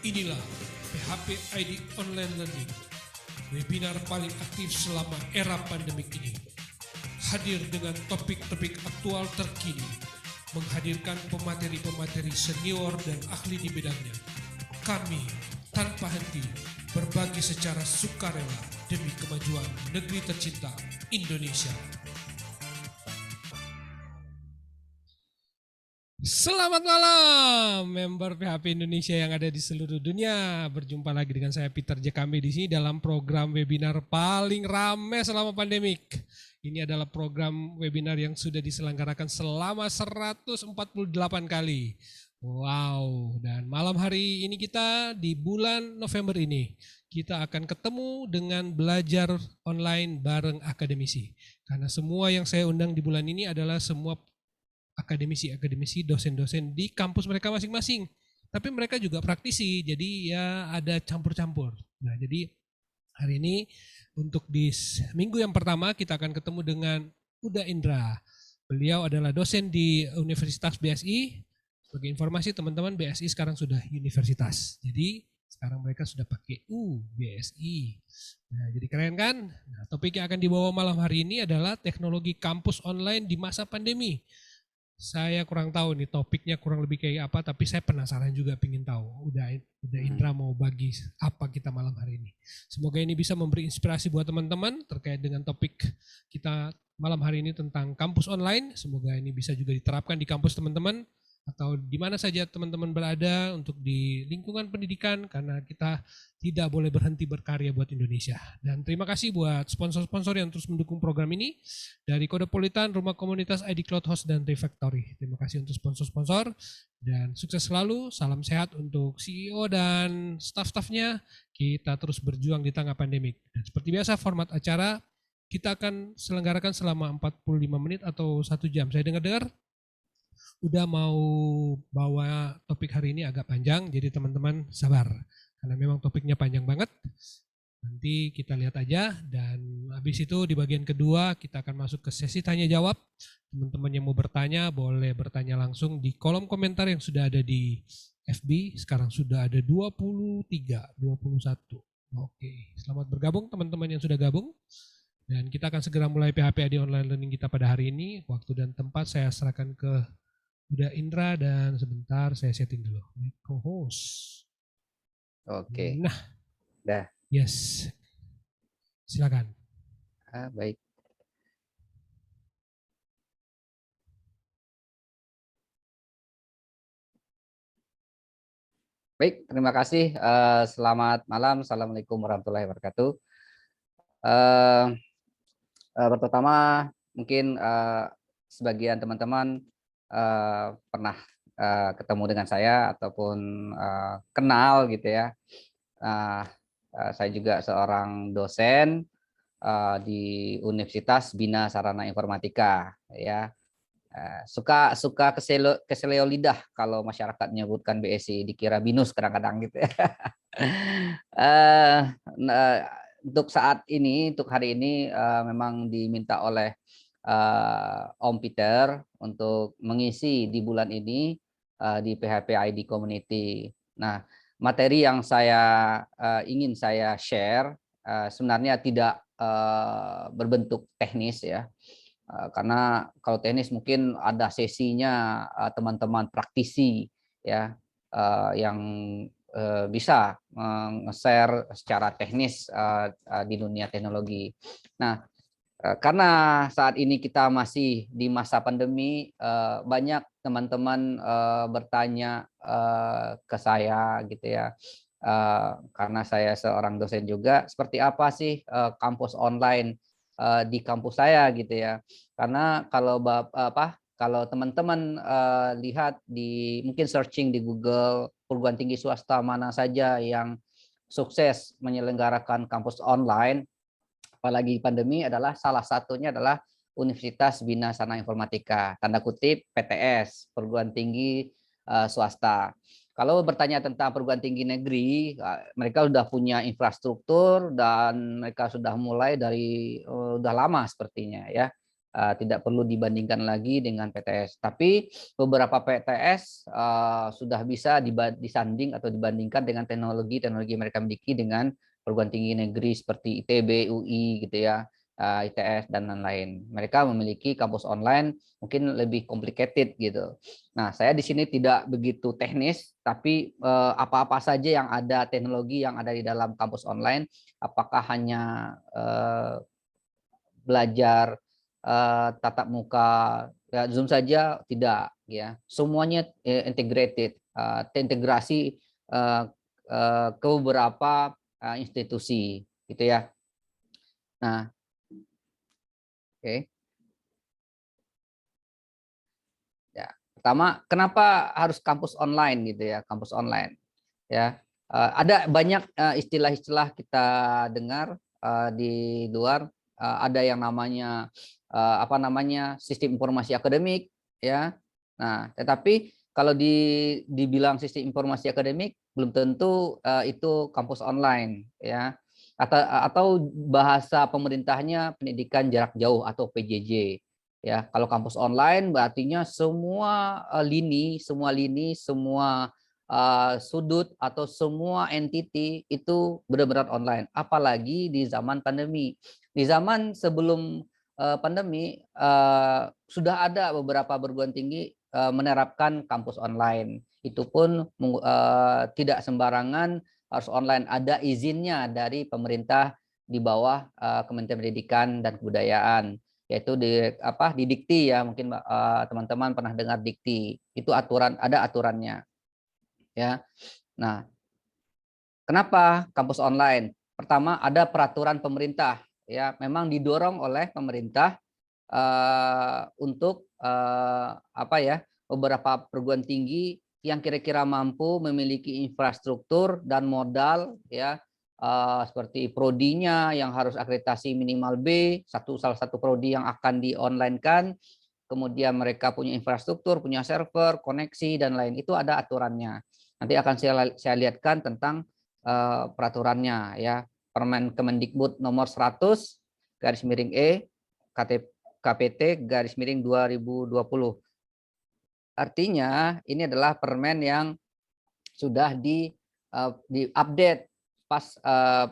Inilah PHP ID Online Learning, webinar paling aktif selama era pandemik ini. Hadir dengan topik-topik aktual terkini, menghadirkan pemateri-pemateri senior dan ahli di bidangnya. Kami tanpa henti berbagi secara sukarela demi kemajuan negeri tercinta Indonesia. Selamat malam, member PHP Indonesia yang ada di seluruh dunia. Berjumpa lagi dengan saya Peter Jekambe di sini dalam program webinar paling ramai selama pandemik. Ini adalah program webinar yang sudah diselenggarakan selama 148 kali. Wow, dan malam hari ini kita di bulan November ini, kita akan ketemu dengan belajar online bareng akademisi. Karena semua yang saya undang di bulan ini adalah semua akademisi, dosen-dosen di kampus mereka masing-masing. Tapi mereka juga praktisi, jadi ya ada campur-campur. Nah, jadi hari ini untuk di minggu yang pertama kita akan ketemu dengan Uda Indra. Beliau adalah dosen di Universitas BSI. Sebagai informasi teman-teman, BSI sekarang sudah universitas. Jadi sekarang mereka sudah pakai BSI. Nah, jadi keren kan? Nah, topik yang akan dibawa malam hari ini adalah teknologi kampus online di masa pandemi. Saya kurang tahu nih topiknya kurang lebih kayak apa, tapi saya penasaran juga pengen tahu. Udah Indra mau bagi apa kita malam hari ini. Semoga ini bisa memberi inspirasi buat teman-teman terkait dengan topik kita malam hari ini tentang kampus online. Semoga ini bisa juga diterapkan di kampus teman-teman atau di mana saja teman-teman berada untuk di lingkungan pendidikan, karena kita tidak boleh berhenti berkarya buat Indonesia. Dan terima kasih buat sponsor-sponsor yang terus mendukung program ini, dari Kodepolitan, Rumah Komunitas, ID Cloud Host, dan Refactory. Terima kasih untuk sponsor-sponsor dan sukses selalu. Salam sehat untuk CEO dan staff-staffnya. Kita terus berjuang di tengah pandemik. Dan seperti biasa format acara kita akan selenggarakan selama 45 menit atau 1 jam. Saya dengar-dengar udah mau bawa topik hari ini agak panjang, jadi teman-teman sabar. Karena memang topiknya panjang banget. Nanti kita lihat aja, dan habis itu di bagian kedua kita akan masuk ke sesi tanya jawab. Teman-teman yang mau bertanya boleh bertanya langsung di kolom komentar yang sudah ada di FB. Sekarang sudah ada 23, 21. Oke, selamat bergabung teman-teman yang sudah gabung. Dan kita akan segera mulai PHP Online Learning kita pada hari ini. Waktu dan tempat saya serahkan ke Uda Indra, dan sebentar saya setting dulu co-host. Oke. Nah, dah. Yes, silakan. Baik. Baik, terima kasih. Selamat malam. Assalamualaikum warahmatullahi wabarakatuh. Pertama, mungkin sebagian teman-teman pernah ketemu dengan saya ataupun kenal gitu ya. Saya juga seorang dosen di Universitas Bina Sarana Informatika ya. Suka keseleo lidah kalau masyarakat menyebutkan BSI, dikira binus kadang-kadang gitu ya. Untuk saat ini, untuk hari ini memang diminta oleh Om Peter untuk mengisi di bulan ini di PHP ID Community. Nah, materi yang ingin saya share sebenarnya tidak berbentuk teknis ya. Karena kalau teknis mungkin ada sesinya teman-teman praktisi ya yang bisa nge-share secara teknis di dunia teknologi. Nah, karena saat ini kita masih di masa pandemi, banyak teman-teman bertanya ke saya gitu ya. Karena saya seorang dosen juga, seperti apa sih kampus online di kampus saya gitu ya. Karena kalau teman-teman lihat mungkin searching di Google, perguruan tinggi swasta mana saja yang sukses menyelenggarakan kampus online, apalagi pandemi, adalah salah satunya adalah Universitas Bina Sarana Informatika, tanda kutip PTS, perguruan tinggi swasta. Kalau bertanya tentang perguruan tinggi negeri, mereka sudah punya infrastruktur dan mereka sudah mulai dari udah lama sepertinya ya. tidak perlu dibandingkan lagi dengan PTS. Tapi beberapa PTS sudah bisa disanding atau dibandingkan dengan teknologi mereka miliki dengan perguruan tinggi negeri seperti ITB, UI gitu ya, ITS dan lain-lain. Mereka memiliki kampus online mungkin lebih complicated gitu. Nah, saya di sini tidak begitu teknis, tapi apa-apa saja yang ada, teknologi yang ada di dalam kampus online, apakah hanya belajar tatap muka ya, Zoom saja, tidak ya. Semuanya integrated, terintegrasi ke beberapa institusi gitu ya. Nah, oke. Ya, pertama, kenapa harus kampus online gitu ya, kampus online ya. Ada banyak istilah-istilah kita dengar di luar, ada yang namanya apa namanya sistem informasi akademik ya. Nah, tetapi kalau dibilang sistem informasi akademik belum tentu itu kampus online ya. Atau bahasa pemerintahnya pendidikan jarak jauh atau PJJ. Ya, kalau kampus online berartinya semua semua sudut atau semua entity itu benar-benar online. Apalagi di zaman pandemi. Di zaman sebelum pandemi sudah ada beberapa perguruan tinggi menerapkan kampus online. Itu pun tidak sembarangan harus online. Ada izinnya dari pemerintah di bawah Kementerian Pendidikan dan Kebudayaan, yaitu di Dikti ya, mungkin teman-teman pernah dengar Dikti. Itu ada aturannya ya. Nah, kenapa kampus online? Pertama, ada peraturan pemerintah ya, memang didorong oleh pemerintah untuk apa ya, beberapa perguruan tinggi yang kira-kira mampu memiliki infrastruktur dan modal ya, seperti prodinya yang harus akreditasi minimal B, salah satu prodi yang akan di-online-kan, kemudian mereka punya infrastruktur, punya server, koneksi dan lain, itu ada aturannya. Nanti akan saya lihatkan tentang peraturannya ya. Permen Kemendikbud nomor 100 garis miring E KPT garis miring 2020. Artinya ini adalah permen yang sudah di-update pas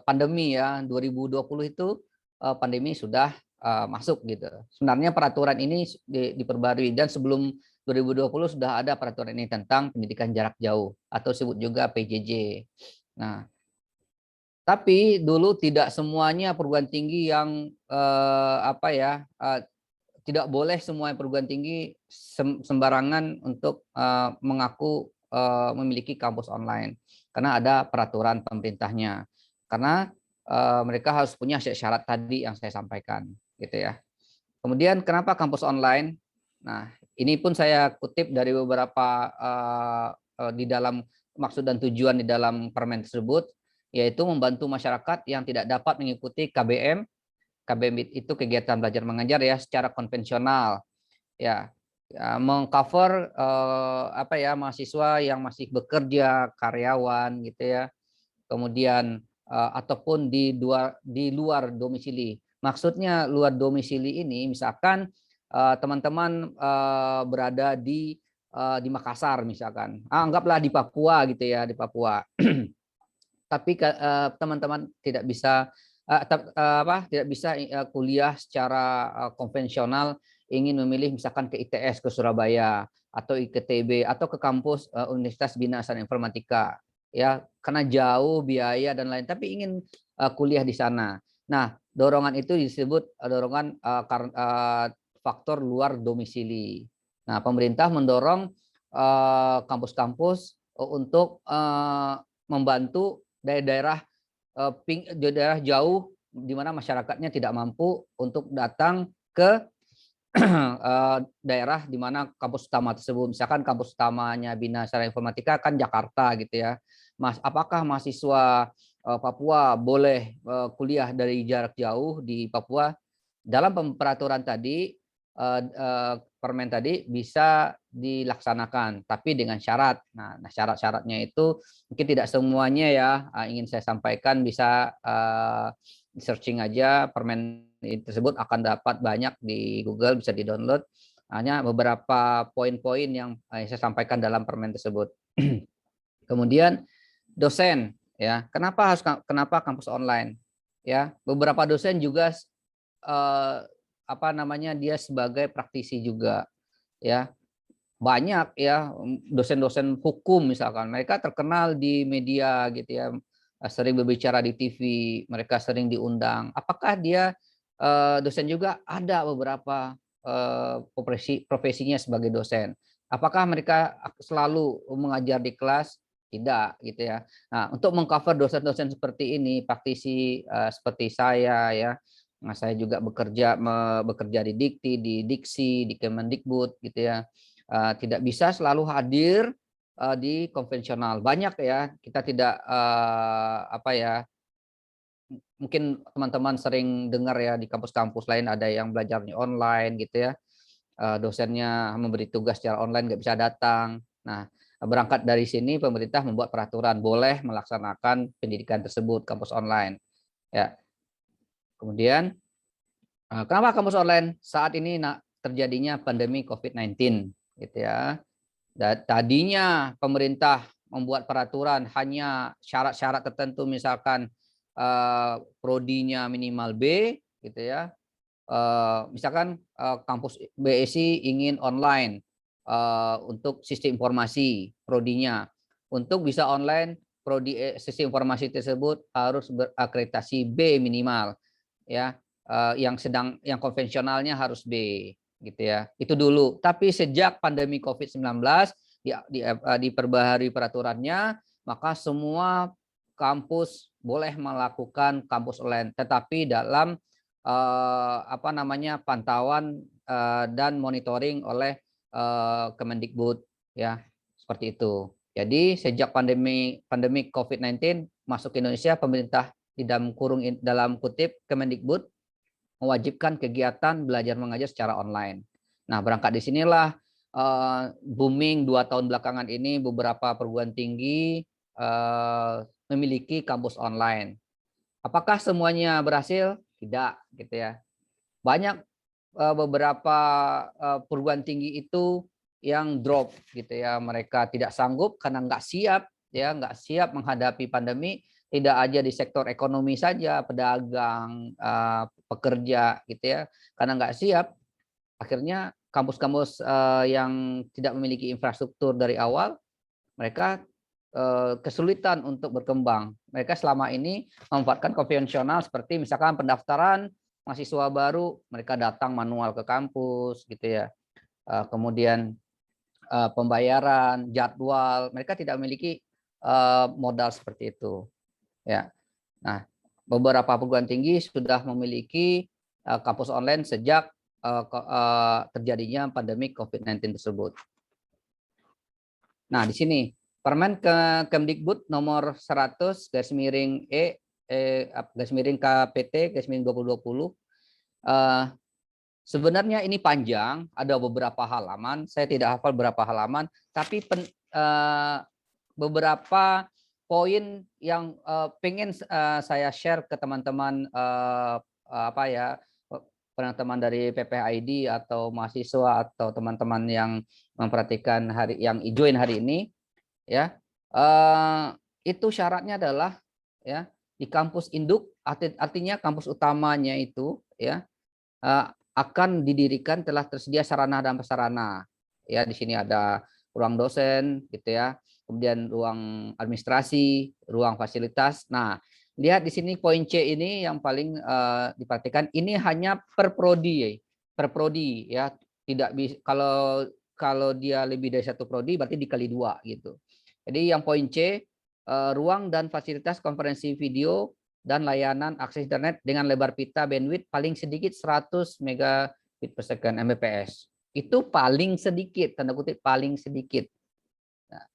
pandemi ya, 2020 itu pandemi sudah masuk gitu. Sebenarnya peraturan ini diperbarui, dan sebelum 2020 sudah ada peraturan ini tentang pendidikan jarak jauh atau sebut juga PJJ. Nah, tapi dulu tidak semuanya perguruan tinggi yang apa ya, tidak boleh semua perguruan tinggi sembarangan untuk mengaku memiliki kampus online, karena ada peraturan pemerintahnya. Karena mereka harus punya syarat tadi yang saya sampaikan, gitu ya. Kemudian kenapa kampus online? Nah, ini pun saya kutip dari beberapa di dalam maksud dan tujuan di dalam permen tersebut, yaitu membantu masyarakat yang tidak dapat mengikuti KBM. KBM itu kegiatan belajar mengajar ya secara konvensional ya, mengcover apa ya, mahasiswa yang masih bekerja, karyawan gitu ya. Kemudian ataupun di luar domisili. Maksudnya luar domisili ini misalkan teman-teman berada di Makassar misalkan. Anggaplah di Papua gitu ya, di Papua. Tapi teman-teman tidak bisa tidak bisa kuliah secara konvensional, ingin memilih misalkan ke ITS, ke Surabaya atau IKTB atau ke kampus Universitas Bina Sarjana Informatika ya, karena jauh biaya dan lain, tapi ingin kuliah di sana. Nah, dorongan itu disebut dorongan faktor luar domisili. Nah, pemerintah mendorong kampus-kampus untuk membantu daerah-daerah daerah jauh di mana masyarakatnya tidak mampu untuk datang ke daerah di mana kampus utama tersebut. Misalkan kampus utamanya Bina Sarjana Informatika kan Jakarta gitu ya. Apakah mahasiswa Papua boleh kuliah dari jarak jauh di Papua? Dalam peraturan tadi, permen tadi bisa dilaksanakan, tapi dengan syarat. Nah, syarat-syaratnya itu mungkin tidak semuanya ya ingin saya sampaikan, bisa searching aja permen tersebut akan dapat banyak di Google, bisa di-download. Hanya beberapa poin-poin yang saya sampaikan dalam permen tersebut. Kemudian dosen, ya, kenapa kampus online? Ya, beberapa dosen juga dia sebagai praktisi juga, ya. Banyak ya dosen-dosen hukum misalkan, mereka terkenal di media gitu ya, sering berbicara di TV, mereka sering diundang. Apakah dia dosen juga? Ada beberapa profesinya sebagai dosen. Apakah mereka selalu mengajar di kelas? Tidak gitu ya. Nah, untuk mengcover dosen-dosen seperti ini, praktisi seperti saya ya, nah, saya juga bekerja di Dikti, di Diksi, di Kemendikbud gitu ya. Tidak bisa selalu hadir di konvensional. Banyak ya, kita tidak mungkin teman-teman sering dengar ya di kampus-kampus lain ada yang belajarnya online gitu ya. Dosennya memberi tugas secara online nggak bisa datang. Nah, berangkat dari sini pemerintah membuat peraturan boleh melaksanakan pendidikan tersebut kampus online. Ya. Kemudian kenapa kampus online? Saat ini terjadinya pandemi COVID-19 gitu ya. Dan tadinya pemerintah membuat peraturan hanya syarat-syarat tertentu, misalkan prodinya minimal B gitu ya. Misalkan kampus BSI ingin online untuk sistem informasi prodinya. Untuk bisa online prodi sistem informasi tersebut harus berakreditasi B minimal ya. Yang konvensionalnya harus B gitu ya. Itu dulu. Tapi sejak pandemi COVID-19 diperbaharui peraturannya, maka semua kampus boleh melakukan kampus online, tetapi dalam pantauan dan monitoring oleh Kemendikbud ya, seperti itu. Jadi sejak pandemi COVID-19 masuk ke Indonesia, pemerintah dalam kutip Kemendikbud mewajibkan kegiatan belajar mengajar secara online. Nah, berangkat di sinilah booming 2 tahun belakangan ini beberapa perguruan tinggi memiliki kampus online. Apakah semuanya berhasil? Tidak, gitu ya. Banyak beberapa perguruan tinggi itu yang drop, gitu ya. Mereka tidak sanggup karena nggak siap, ya, nggak siap menghadapi pandemi. Tidak aja di sektor ekonomi saja, pedagang, pekerja, gitu ya. Karena nggak siap, akhirnya kampus-kampus yang tidak memiliki infrastruktur dari awal, mereka kesulitan untuk berkembang. Mereka selama ini memanfaatkan konvensional seperti misalkan pendaftaran mahasiswa baru, mereka datang manual ke kampus gitu ya. Kemudian pembayaran, jadwal, mereka tidak memiliki modal seperti itu. Ya. Nah, beberapa perguruan tinggi sudah memiliki kampus online sejak terjadinya pandemi COVID-19 tersebut. Nah, di sini Permen Kemdikbud nomor 100 KPT 2020. Sebenarnya ini panjang, ada beberapa halaman. Saya tidak hafal berapa halaman, tapi beberapa poin yang pengen saya share ke teman-teman teman-teman dari PPID atau mahasiswa atau teman-teman yang memperhatikan yang join hari ini, ya. Itu syaratnya adalah ya di kampus induk, artinya kampus utamanya itu ya akan didirikan telah tersedia sarana dan prasarana. Ya, di sini ada ruang dosen gitu ya, kemudian ruang administrasi, ruang fasilitas. Nah, lihat di sini poin C ini yang paling diperhatikan, ini hanya per prodi ya, tidak bisa kalau dia lebih dari satu prodi berarti dikali 2 gitu. Jadi yang poin C, ruang dan fasilitas konferensi video dan layanan akses internet dengan lebar pita bandwidth paling sedikit 100 megabit per second Mbps. Itu paling sedikit, tanda kutip paling sedikit. Nah,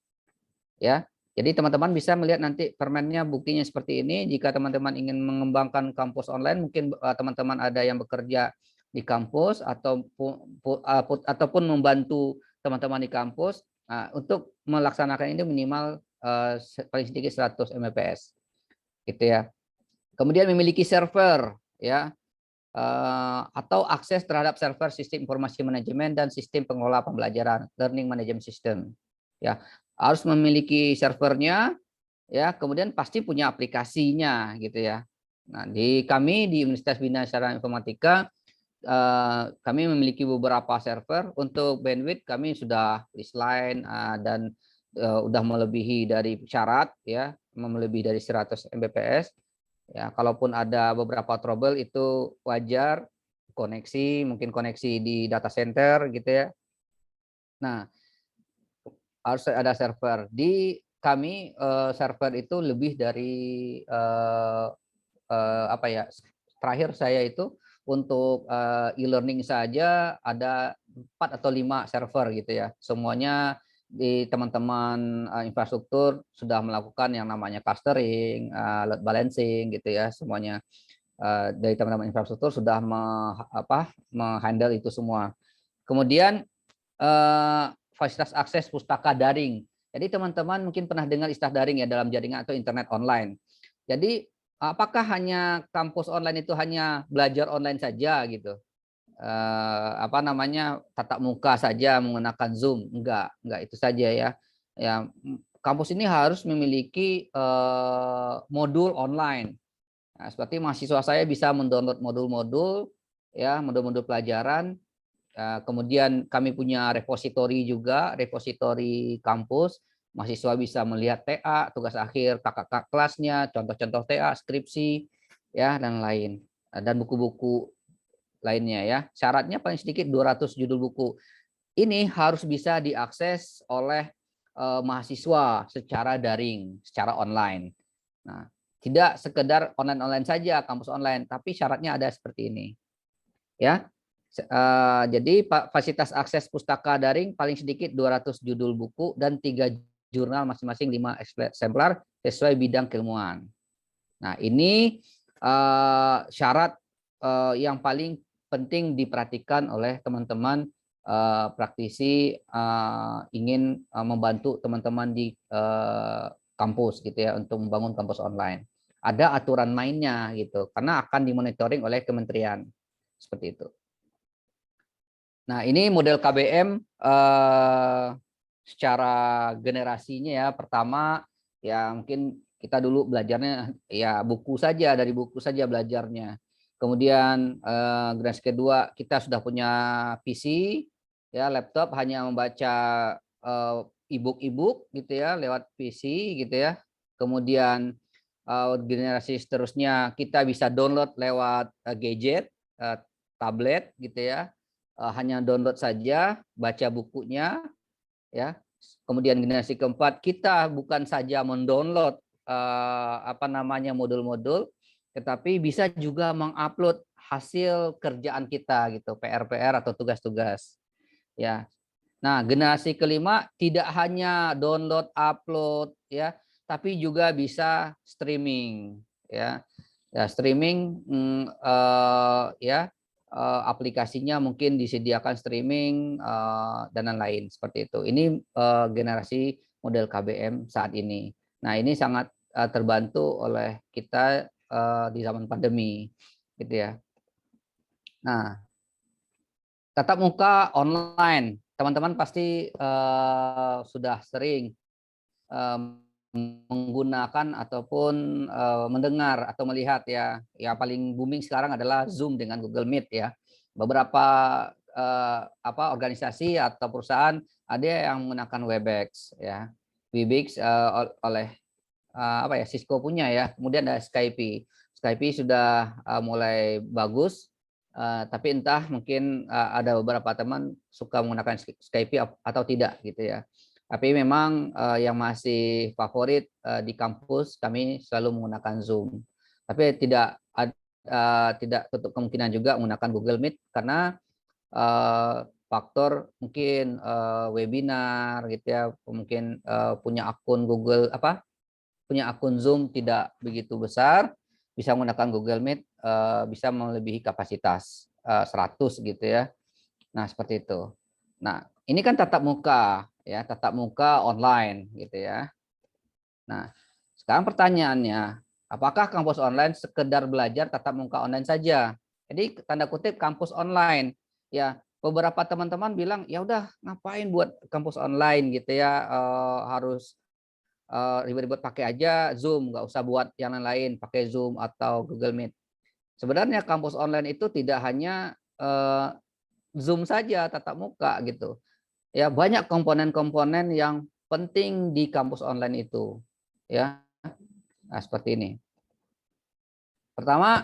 ya. Jadi teman-teman bisa melihat nanti permennya buktinya seperti ini. Jika teman-teman ingin mengembangkan kampus online, mungkin teman-teman ada yang bekerja di kampus ataupun membantu teman-teman di kampus untuk melaksanakan ini minimal paling sedikit 100 Mbps. Gitu ya. Kemudian memiliki server ya. atau akses terhadap server sistem informasi manajemen dan sistem pengelola pembelajaran learning management system. Ya, harus memiliki servernya, ya, kemudian pasti punya aplikasinya gitu ya. Nah, di kami di Universitas Bina Sarana Informatika kami memiliki beberapa server. Untuk bandwidth kami sudah list line dan udah melebihi dari syarat ya, melebihi dari 100 Mbps. Ya, kalaupun ada beberapa trouble itu wajar, koneksi, mungkin koneksi di data center gitu ya. Nah, harus ada server. Di kami server itu lebih dari apa ya? Terakhir saya itu untuk e-learning saja ada 4 atau 5 server gitu ya. Semuanya di teman-teman infrastruktur sudah melakukan yang namanya clustering, load balancing gitu ya, semuanya. Dari teman-teman infrastruktur sudah menghandle itu semua. Kemudian fasilitas akses pustaka daring. Jadi teman-teman mungkin pernah dengar istilah daring ya dalam jaringan atau internet online. Jadi apakah hanya kampus online itu hanya belajar online saja gitu? Apa namanya, tatap muka saja menggunakan Zoom? Enggak itu saja ya. Ya, kampus ini harus memiliki modul online. Nah, seperti mahasiswa saya bisa mendownload modul-modul ya, modul-modul pelajaran. Kemudian kami punya repositori juga, repositori kampus. Mahasiswa bisa melihat TA, tugas akhir, kakak kelasnya, contoh-contoh TA, skripsi, ya dan lain. Dan buku-buku lainnya ya. Syaratnya paling sedikit 200 judul buku. Ini harus bisa diakses oleh mahasiswa secara daring, secara online. Nah, tidak sekedar online-online saja, kampus online, tapi syaratnya ada seperti ini. Ya. Jadi fasilitas akses pustaka daring paling sedikit 200 judul buku dan 3 jurnal masing-masing 5 eksemplar sesuai bidang keilmuan. Nah, ini syarat yang paling penting diperhatikan oleh teman-teman praktisi ingin membantu teman-teman di kampus gitu ya untuk membangun kampus online. Ada aturan mainnya gitu karena akan dimonitoring oleh kementerian seperti itu. Nah, ini model KBM secara generasinya ya. Pertama ya mungkin kita dulu belajarnya ya buku saja, dari buku saja belajarnya. Kemudian generasi kedua kita sudah punya PC ya, laptop hanya membaca e-book gitu ya lewat PC gitu ya. Kemudian generasi seterusnya kita bisa download lewat gadget, tablet gitu ya. Hanya download saja, baca bukunya ya. Kemudian generasi keempat kita bukan saja mendownload apa namanya modul-modul, tetapi bisa juga mengupload hasil kerjaan kita gitu, PR-PR atau tugas-tugas ya. Nah, generasi kelima tidak hanya download, upload ya, tapi juga bisa streaming ya. Ya, streaming ya, aplikasinya mungkin disediakan streaming dan lain-lain seperti itu. Ini generasi model KBM saat ini. Nah, ini sangat terbantu oleh kita di zaman pandemi gitu ya. Nah, tatap muka online, teman-teman pasti sudah sering menggunakan ataupun mendengar atau melihat ya. Yang paling booming sekarang adalah Zoom dengan Google Meet ya. Beberapa organisasi atau perusahaan ada yang menggunakan Webex ya. Webex oleh apa ya, Cisco punya ya. Kemudian ada Skype. Skype sudah mulai bagus. Tapi entah mungkin ada beberapa teman suka menggunakan Skype atau tidak gitu ya. Tapi memang yang masih favorit di kampus kami selalu menggunakan Zoom. Tapi tidak tutup kemungkinan juga menggunakan Google Meet karena faktor mungkin webinar gitu ya, mungkin punya akun Google punya akun Zoom tidak begitu besar, bisa menggunakan Google Meet bisa melebihi kapasitas 100 gitu ya. Nah, seperti itu. Nah, ini kan tatap muka ya, tatap muka online gitu ya. Nah, sekarang pertanyaannya, apakah kampus online sekedar belajar tatap muka online saja? Jadi tanda kutip kampus online. Ya, beberapa teman-teman bilang ya udah ngapain buat kampus online gitu ya, harus ribet-ribet pakai aja Zoom, nggak usah buat yang lain, pakai Zoom atau Google Meet. Sebenarnya kampus online itu tidak hanya Zoom saja tatap muka gitu. Ya, banyak komponen-komponen yang penting di kampus online itu. Ya, nah, seperti ini. Pertama,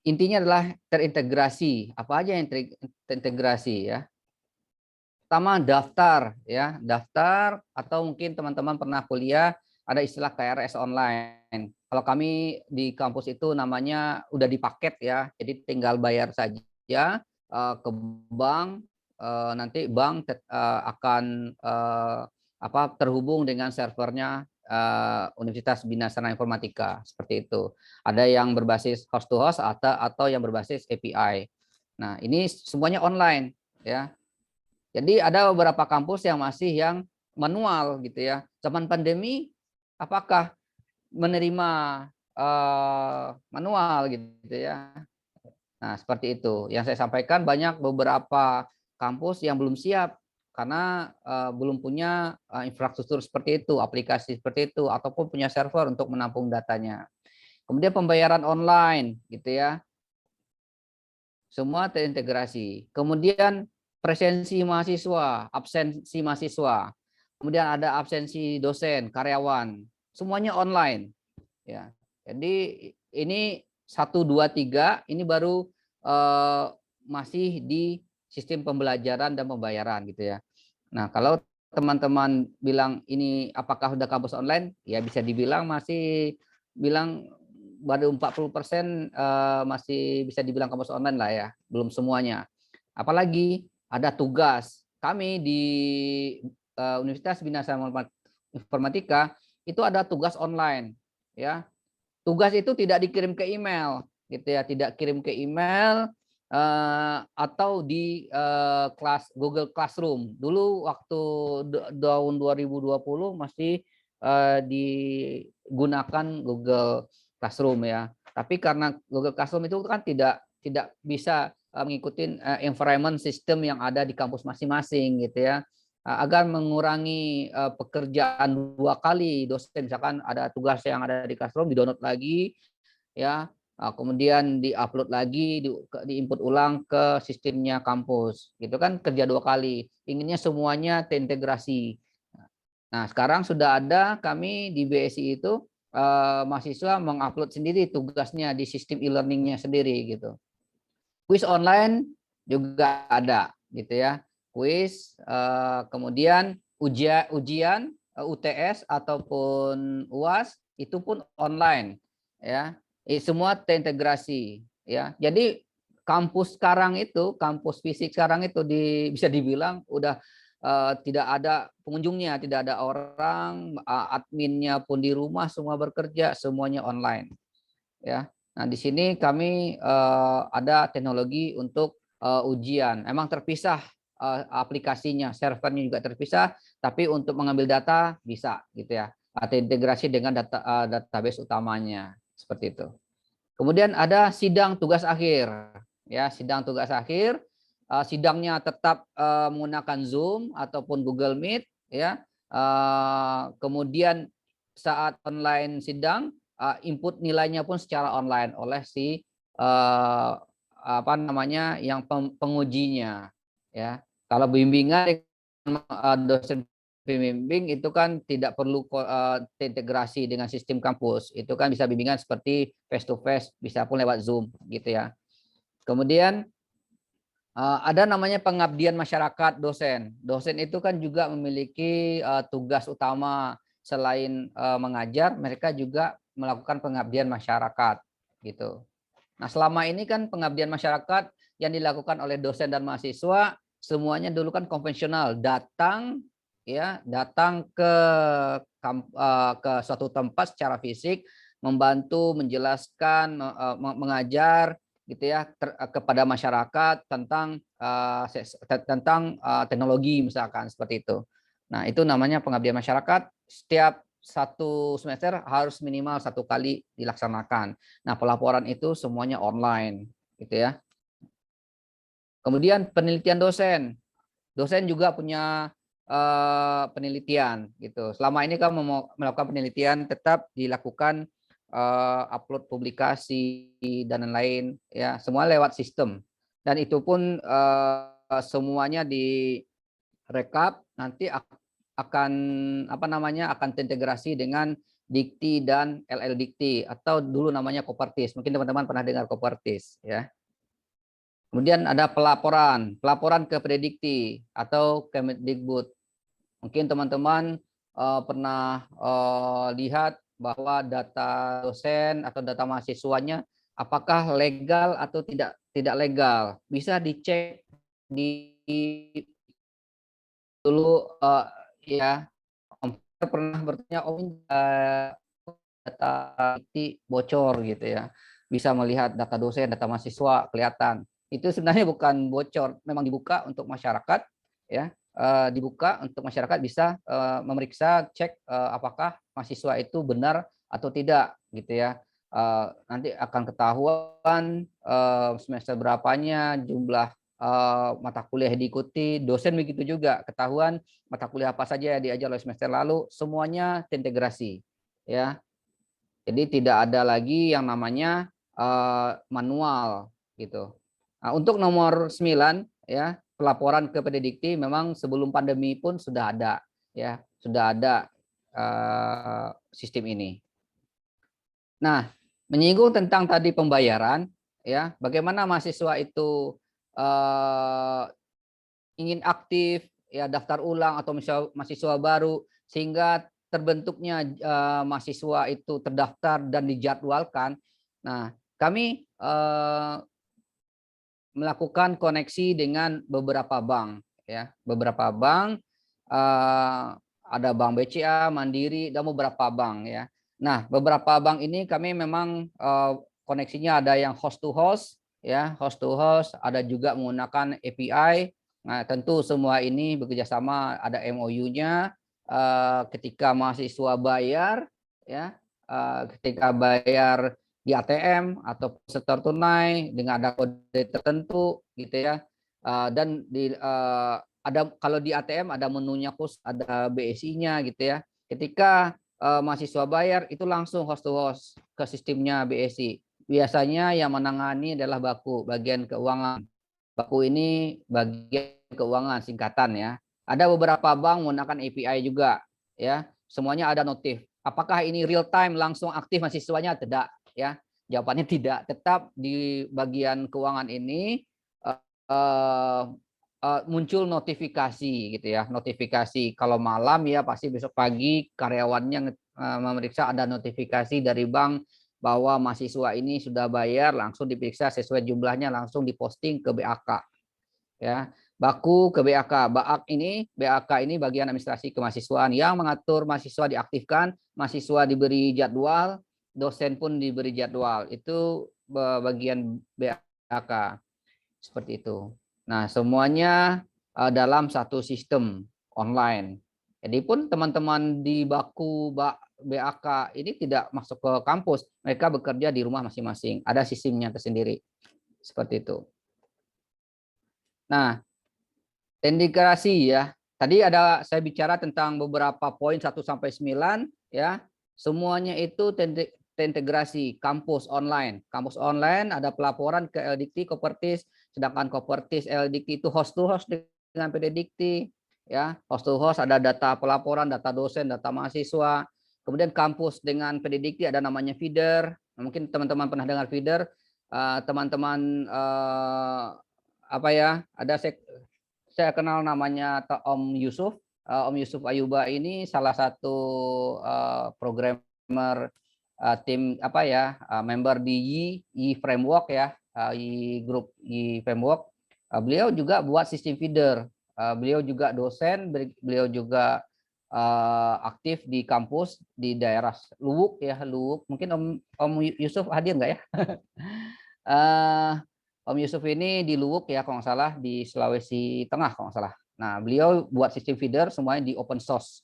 intinya adalah terintegrasi. Apa aja yang terintegrasi ya? Pertama daftar ya, daftar atau mungkin teman-teman pernah kuliah ada istilah KRS online. Kalau kami di kampus itu namanya udah dipaket ya, jadi tinggal bayar saja ke bank, nanti bank akan terhubung dengan servernya Universitas Bina Sarana Informatika seperti itu. Ada yang berbasis host to host atau yang berbasis API. Nah, ini semuanya online ya. Jadi ada beberapa kampus yang masih yang manual gitu ya. Zaman pandemi apakah menerima manual gitu ya. Nah, seperti itu. Yang saya sampaikan banyak beberapa kampus yang belum siap karena belum punya infrastruktur seperti itu, aplikasi seperti itu ataupun punya server untuk menampung datanya. Kemudian pembayaran online gitu ya. Semua terintegrasi. Kemudian presensi mahasiswa, absensi mahasiswa. Kemudian ada absensi dosen, karyawan. Semuanya online. Ya. Jadi ini 1, 2, 3 ini baru masih di sistem pembelajaran dan pembayaran gitu ya. Nah, kalau teman-teman bilang ini apakah sudah kampus online? Ya bisa dibilang masih bilang baru 40% masih bisa dibilang kampus online lah ya, belum semuanya. Apalagi ada tugas. Kami di Universitas Bina Sarana Informatika itu ada tugas online ya. Tugas itu tidak dikirim ke email gitu ya, tidak kirim ke email atau di kelas Google Classroom. Dulu waktu tahun 2020 masih digunakan Google Classroom ya. Tapi karena Google Classroom itu kan tidak bisa mengikuti environment system yang ada di kampus masing-masing gitu ya. Agar mengurangi pekerjaan 2 kali dosen, misalkan ada tugas yang ada di classroom di-download lagi ya, kemudian di-upload lagi, di-input ulang ke sistemnya kampus gitu kan, kerja 2 kali. Inginnya semuanya terintegrasi. Nah, sekarang sudah ada kami di BSI itu mahasiswa mengupload sendiri tugasnya di sistem e-learningnya sendiri gitu. Kuis online juga ada gitu ya. Kuis, kemudian ujian UTS ataupun UAS itu pun online ya. Semua terintegrasi ya. Jadi kampus sekarang itu, kampus fisik sekarang itu bisa dibilang udah tidak ada pengunjungnya, tidak ada orang, adminnya pun di rumah semua bekerja, semuanya online ya. Nah, di sini kami ada teknologi untuk ujian. Emang terpisah aplikasinya, servernya juga terpisah, tapi untuk mengambil data bisa gitu ya. Terintegrasi dengan database utamanya seperti itu. Kemudian ada sidang tugas akhir, ya sidang tugas akhir. Sidangnya tetap menggunakan Zoom ataupun Google Meet, ya. Kemudian saat online sidang input nilainya pun secara online oleh si apa namanya yang pengujinya ya. Kalau bimbingan dosen pembimbing itu kan tidak perlu integrasi dengan sistem kampus, itu kan bisa bimbingan seperti face to face, bisa pun lewat Zoom gitu ya. Kemudian ada namanya pengabdian masyarakat dosen. Dosen itu kan juga memiliki tugas utama selain mengajar, mereka juga melakukan pengabdian masyarakat gitu. Nah, selama ini kan pengabdian masyarakat yang dilakukan oleh dosen dan mahasiswa semuanya dulu kan konvensional, datang ya, datang ke suatu tempat secara fisik, membantu menjelaskan, mengajar gitu ya kepada masyarakat tentang teknologi misalkan seperti itu. Nah, itu namanya pengabdian masyarakat. Setiap 1 semester harus minimal 1 kali dilaksanakan. Nah, pelaporan itu semuanya online gitu ya. Kemudian penelitian dosen. Dosen juga punya penelitian gitu. Selama ini kan melakukan penelitian tetap dilakukan upload publikasi dan lain-lain ya, semua lewat sistem. Dan itu pun semuanya direkap nanti akan apa namanya akan terintegrasi dengan Dikti dan LL Dikti atau dulu namanya Kopertis. Mungkin teman-teman pernah dengar Kopertis ya. Kemudian ada pelaporan ke Predikti atau Kemdikbud. Mungkin teman-teman pernah lihat bahwa data dosen atau data mahasiswanya apakah legal atau tidak legal. Bisa dicek di dulu ya. Om pernah bertanya, data Dikti bocor gitu ya. Bisa melihat data dosen, data mahasiswa kelihatan. Itu sebenarnya bukan bocor, memang dibuka untuk masyarakat ya. Dibuka untuk masyarakat bisa memeriksa cek apakah mahasiswa itu benar atau tidak gitu ya. Nanti akan ketahuan semester berapanya, jumlah mata kuliah diikuti, dosen begitu juga ketahuan mata kuliah apa saja yang diajar oleh semester lalu, semuanya terintegrasi ya. Jadi tidak ada lagi yang namanya manual gitu. Nah, untuk nomor 9 ya, pelaporan ke Pendikti memang sebelum pandemi pun sudah ada ya, sudah ada sistem ini. Nah, menyinggung tentang tadi pembayaran ya, bagaimana mahasiswa itu ingin aktif ya, daftar ulang atau mahasiswa baru sehingga terbentuknya mahasiswa itu terdaftar dan dijadwalkan. Nah, kami melakukan koneksi dengan beberapa bank ya, beberapa bank, ada Bank BCA, Mandiri, dan beberapa bank ya. Nah, beberapa bank ini kami memang koneksinya ada yang host to host ya, host to host, ada juga menggunakan API. Nah, tentu semua ini bekerja sama, ada MOU-nya. Ketika mahasiswa bayar ya, ketika bayar di ATM atau setor tunai dengan ada kode tertentu gitu ya. Dan ada kalau di ATM ada menunya khusus, ada BSI-nya gitu ya. Ketika mahasiswa bayar itu langsung host to host ke sistemnya BSI. Biasanya yang menangani adalah Baku, bagian keuangan. Baku ini bagian keuangan singkatan ya. Ada beberapa bank menggunakan API juga ya. Semuanya ada notif. Apakah ini real time langsung aktif mahasiswanya? Tidak ya. Jawabannya tidak. Tetap di bagian keuangan ini muncul notifikasi gitu ya. Notifikasi kalau malam ya pasti besok pagi karyawannya memeriksa ada notifikasi dari bank bahwa mahasiswa ini sudah bayar, langsung diperiksa sesuai jumlahnya, langsung diposting ke BAK ya. Baku ke BAK. BAK ini bagian administrasi kemahasiswaan yang mengatur mahasiswa diaktifkan, mahasiswa diberi jadwal, dosen pun diberi jadwal. Itu bagian BAK seperti itu. Nah, semuanya dalam satu sistem online. Jadi pun teman-teman di Baku BAK ini tidak masuk ke kampus, mereka bekerja di rumah masing-masing. Ada sistemnya tersendiri. Seperti itu. Nah, integrasi ya. Tadi ada saya bicara tentang beberapa poin 1 sampai 9 ya. Semuanya itu terintegrasi kampus online. Kampus online ada pelaporan ke LDikti, Kopertis, sedangkan Kopertis LDikti itu host to host dengan Pendikti ya. Host to host ada data pelaporan, data dosen, data mahasiswa. Kemudian kampus dengan Pendikti ada namanya feeder. Mungkin teman-teman pernah dengar feeder. Teman-teman apa ya? Ada saya kenal namanya Om Yusuf. Om Yusuf Ayuba ini salah satu programmer tim apa ya, member di Y Framework ya, Y Group Y Framework. Beliau juga buat sistem feeder. Beliau juga dosen, beliau juga aktif di kampus di daerah Luwuk ya, Luwuk. Mungkin Om Yusuf hadir nggak ya? Om Yusuf ini di Luwuk ya kalau nggak salah, di Sulawesi Tengah kalau nggak salah. Nah, beliau buat sistem feeder semuanya di open source.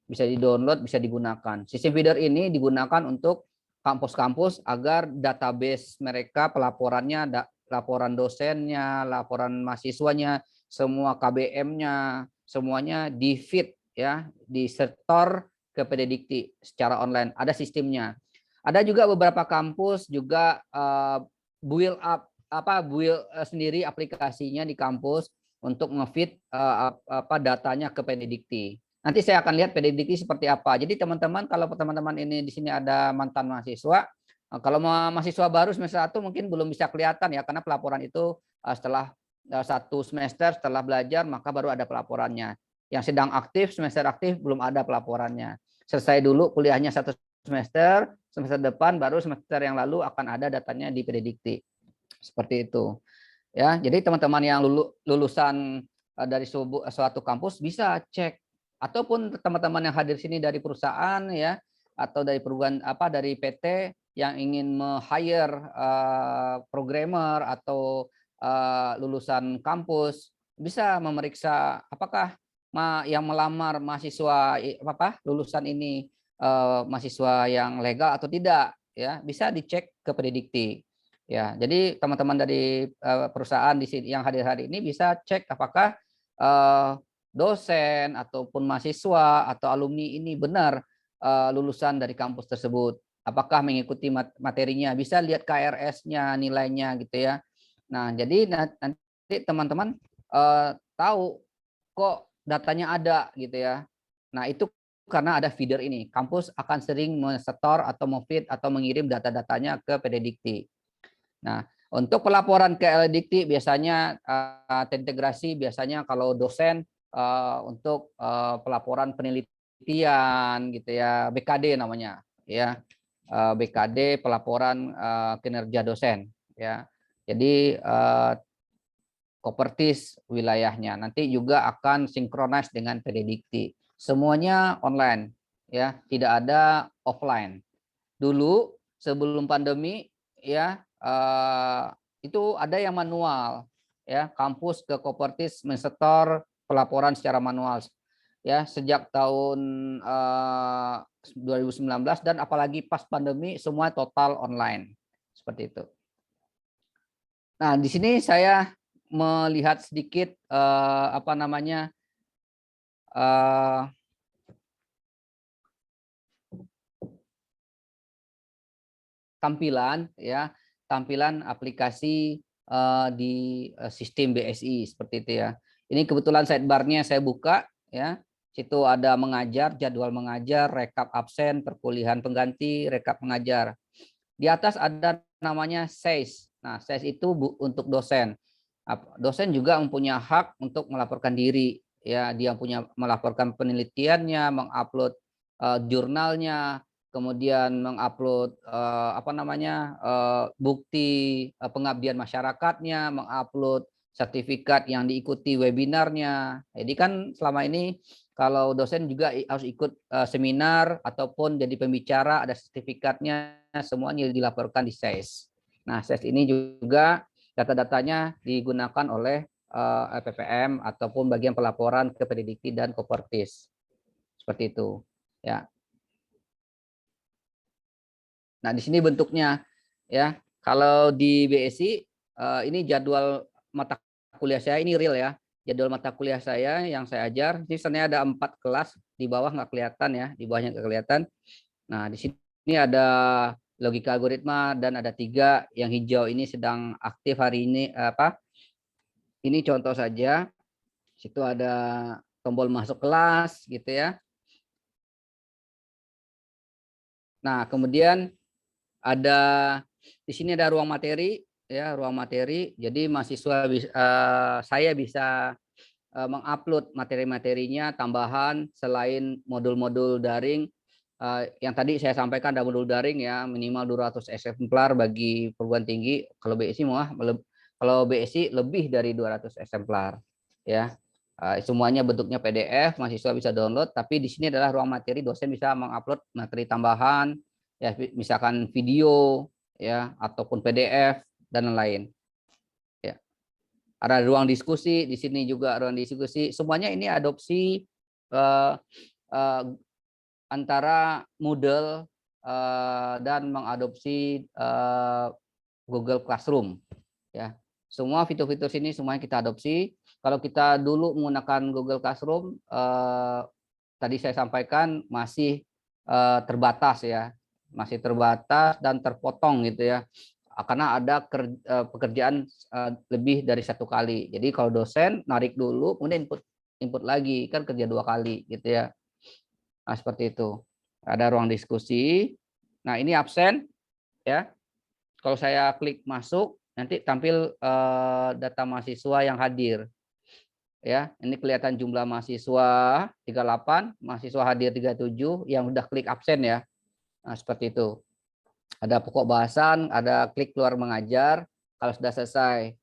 Bisa di-download, bisa digunakan. Sistem feeder ini digunakan untuk kampus-kampus agar database mereka pelaporannya, laporan dosennya, laporan mahasiswanya, semua KBM-nya, semuanya di-feed ya, disetor ke Pededikti secara online. Ada sistemnya. Ada juga beberapa kampus juga build sendiri aplikasinya di kampus untuk nge-feed datanya ke Pededikti. Nanti saya akan lihat Pededikti seperti apa. Jadi teman-teman, kalau teman-teman ini di sini ada mantan mahasiswa, kalau mahasiswa baru semester 1 mungkin belum bisa kelihatan ya, karena pelaporan itu setelah 1 semester setelah belajar maka baru ada pelaporannya. Yang sedang aktif, semester aktif belum ada pelaporannya. Selesai dulu kuliahnya 1 semester, semester depan baru semester yang lalu akan ada datanya di Pededikti. Seperti itu. Ya, jadi teman-teman yang lulusan dari suatu kampus bisa cek, ataupun teman-teman yang hadir sini dari perusahaan ya, atau dari dari PT yang ingin hire programmer atau lulusan kampus, bisa memeriksa apakah yang melamar mahasiswa lulusan ini mahasiswa yang legal atau tidak ya, bisa dicek ke Pededikti. Ya, jadi teman-teman dari perusahaan di sini yang hadir hari ini bisa cek apakah dosen ataupun mahasiswa atau alumni ini benar lulusan dari kampus tersebut. Apakah mengikuti materinya, bisa lihat KRS-nya, nilainya gitu ya. Nah, jadi nanti teman-teman tahu kok datanya ada gitu ya. Nah, itu karena ada feeder ini. Kampus akan sering mensetor atau memfeed atau mengirim data-datanya ke Pededikti. Nah, untuk pelaporan ke Pededikti biasanya terintegrasi biasanya kalau dosen untuk pelaporan penelitian gitu ya, BKD namanya ya. BKD pelaporan kinerja dosen ya. Jadi Kopertis wilayahnya nanti juga akan sinkronis dengan Pededikti. Semuanya online ya, tidak ada offline. Dulu sebelum pandemi ya itu ada yang manual ya, kampus ke Kopertis mensetor pelaporan secara manual ya sejak tahun 2019, dan apalagi pas pandemi semua total online seperti itu. Nah, di sini saya melihat sedikit tampilan ya, tampilan aplikasi di sistem BSI seperti itu ya. Ini kebetulan sidebar-nya saya buka ya. Situ ada mengajar, jadwal mengajar, rekap absen, perkuliahan pengganti, rekap mengajar. Di atas ada namanya SEIS. Nah, SEIS itu untuk dosen. Dosen juga mempunyai hak untuk melaporkan diri ya, dia punya melaporkan penelitiannya, mengupload jurnalnya, kemudian mengupload bukti pengabdian masyarakatnya, mengupload sertifikat yang diikuti webinarnya. Jadi kan selama ini kalau dosen juga harus ikut seminar ataupun jadi pembicara, ada sertifikatnya, semuanya dilaporkan di SEIS. Nah, SEIS ini juga data-datanya digunakan oleh LPPM ataupun bagian pelaporan ke Pededikti dan Kopertis. Seperti itu. Ya. Nah, di sini bentuknya ya. Kalau di BSI ini jadwal mata kuliah saya, ini real ya. Jadwal mata kuliah saya yang saya ajar, ini sebenarnya ada 4 kelas, di bawah nggak kelihatan ya, di bawahnya nggak kelihatan. Nah, di sini ada logika algoritma dan ada 3 yang hijau ini sedang aktif hari ini ini contoh saja. Situ ada tombol masuk kelas gitu ya. Nah, kemudian ada di sini ada ruang materi ya, ruang materi. Jadi mahasiswa saya bisa mengupload materi-materinya tambahan selain modul-modul daring yang tadi saya sampaikan. Ada modul daring ya, minimal 200 eksemplar bagi perguruan tinggi. Kalau BSI lebih dari 200 eksemplar ya. Semuanya bentuknya PDF, mahasiswa bisa download, tapi di sini adalah ruang materi, dosen bisa mengupload materi tambahan ya, misalkan video ya ataupun PDF dan lain-lain. Ya. Ada ruang diskusi, di sini juga ruang diskusi. Semuanya ini adopsi antara Moodle dan mengadopsi Google Classroom ya. Semua fitur-fitur sini semuanya kita adopsi. Kalau kita dulu menggunakan Google Classroom, tadi saya sampaikan masih terbatas ya, masih terbatas dan terpotong gitu ya, karena ada pekerjaan lebih dari satu kali. Jadi kalau dosen narik dulu, kemudian input lagi, kan kerja 2 kali gitu ya. Nah seperti itu. Ada ruang diskusi. Nah ini absen ya. Kalau saya klik masuk, nanti tampil data mahasiswa yang hadir. Ya, ini kelihatan jumlah mahasiswa 38, mahasiswa hadir 37 yang udah klik absen ya. Nah, seperti itu. Ada pokok bahasan, ada klik keluar mengajar kalau sudah selesai.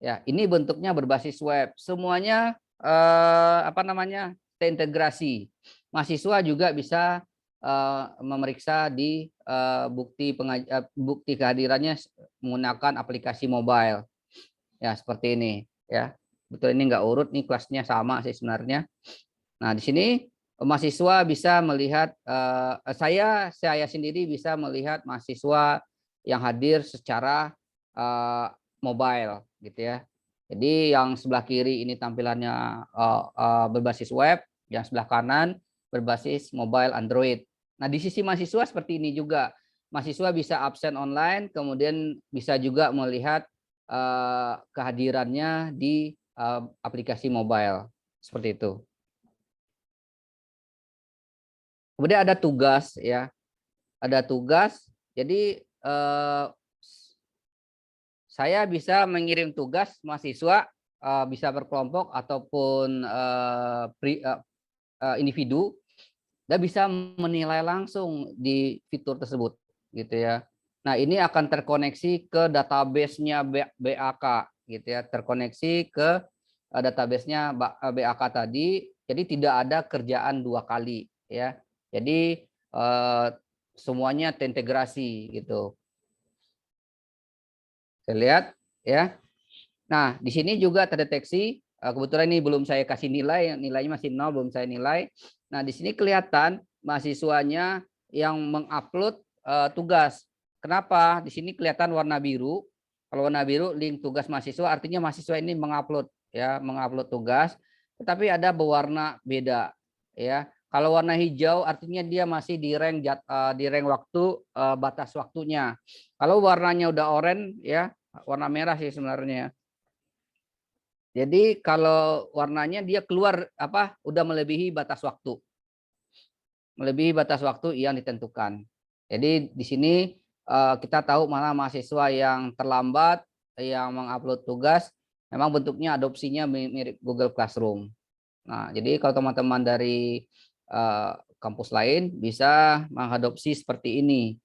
Ya, ini bentuknya berbasis web. Semuanya terintegrasi. Mahasiswa juga bisa memeriksa di bukti kehadirannya menggunakan aplikasi mobile. Ya, seperti ini ya. Betul, ini nggak urut nih, kelasnya sama sih sebenarnya. Nah, di sini mahasiswa bisa melihat saya sendiri bisa melihat mahasiswa yang hadir secara mobile gitu ya. Jadi yang sebelah kiri ini tampilannya berbasis web, yang sebelah kanan berbasis mobile Android. Nah, di sisi mahasiswa seperti ini juga. Mahasiswa bisa absen online, kemudian bisa juga melihat kehadirannya di aplikasi mobile seperti itu. Kemudian ada tugas ya, ada tugas. Jadi saya bisa mengirim tugas mahasiswa bisa berkelompok ataupun individu, dan bisa menilai langsung di fitur tersebut gitu ya. Nah ini akan terkoneksi ke database-nya BAK gitu ya, terkoneksi ke database-nya BAK tadi. Jadi tidak ada kerjaan 2 kali ya. Jadi semuanya terintegrasi gitu. Saya lihat ya. Nah, di sini juga terdeteksi, kebetulan ini belum saya kasih nilai, nilainya masih 0, belum saya nilai. Nah, di sini kelihatan mahasiswanya yang mengupload tugas. Kenapa? Di sini kelihatan warna biru. Kalau warna biru link tugas mahasiswa, artinya mahasiswa ini mengupload ya, mengupload tugas, tetapi ada berwarna beda ya. Kalau warna hijau artinya dia masih di rank waktu, batas waktunya. Kalau warnanya udah oranye ya, warna merah sih sebenarnya. Jadi kalau warnanya dia keluar udah melebihi batas waktu. Melebihi batas waktu yang ditentukan. Jadi di sini kita tahu mana mahasiswa yang terlambat yang mengupload tugas, memang bentuknya adopsinya mirip Google Classroom. Nah, jadi kalau teman-teman dari kampus lain bisa mengadopsi seperti ini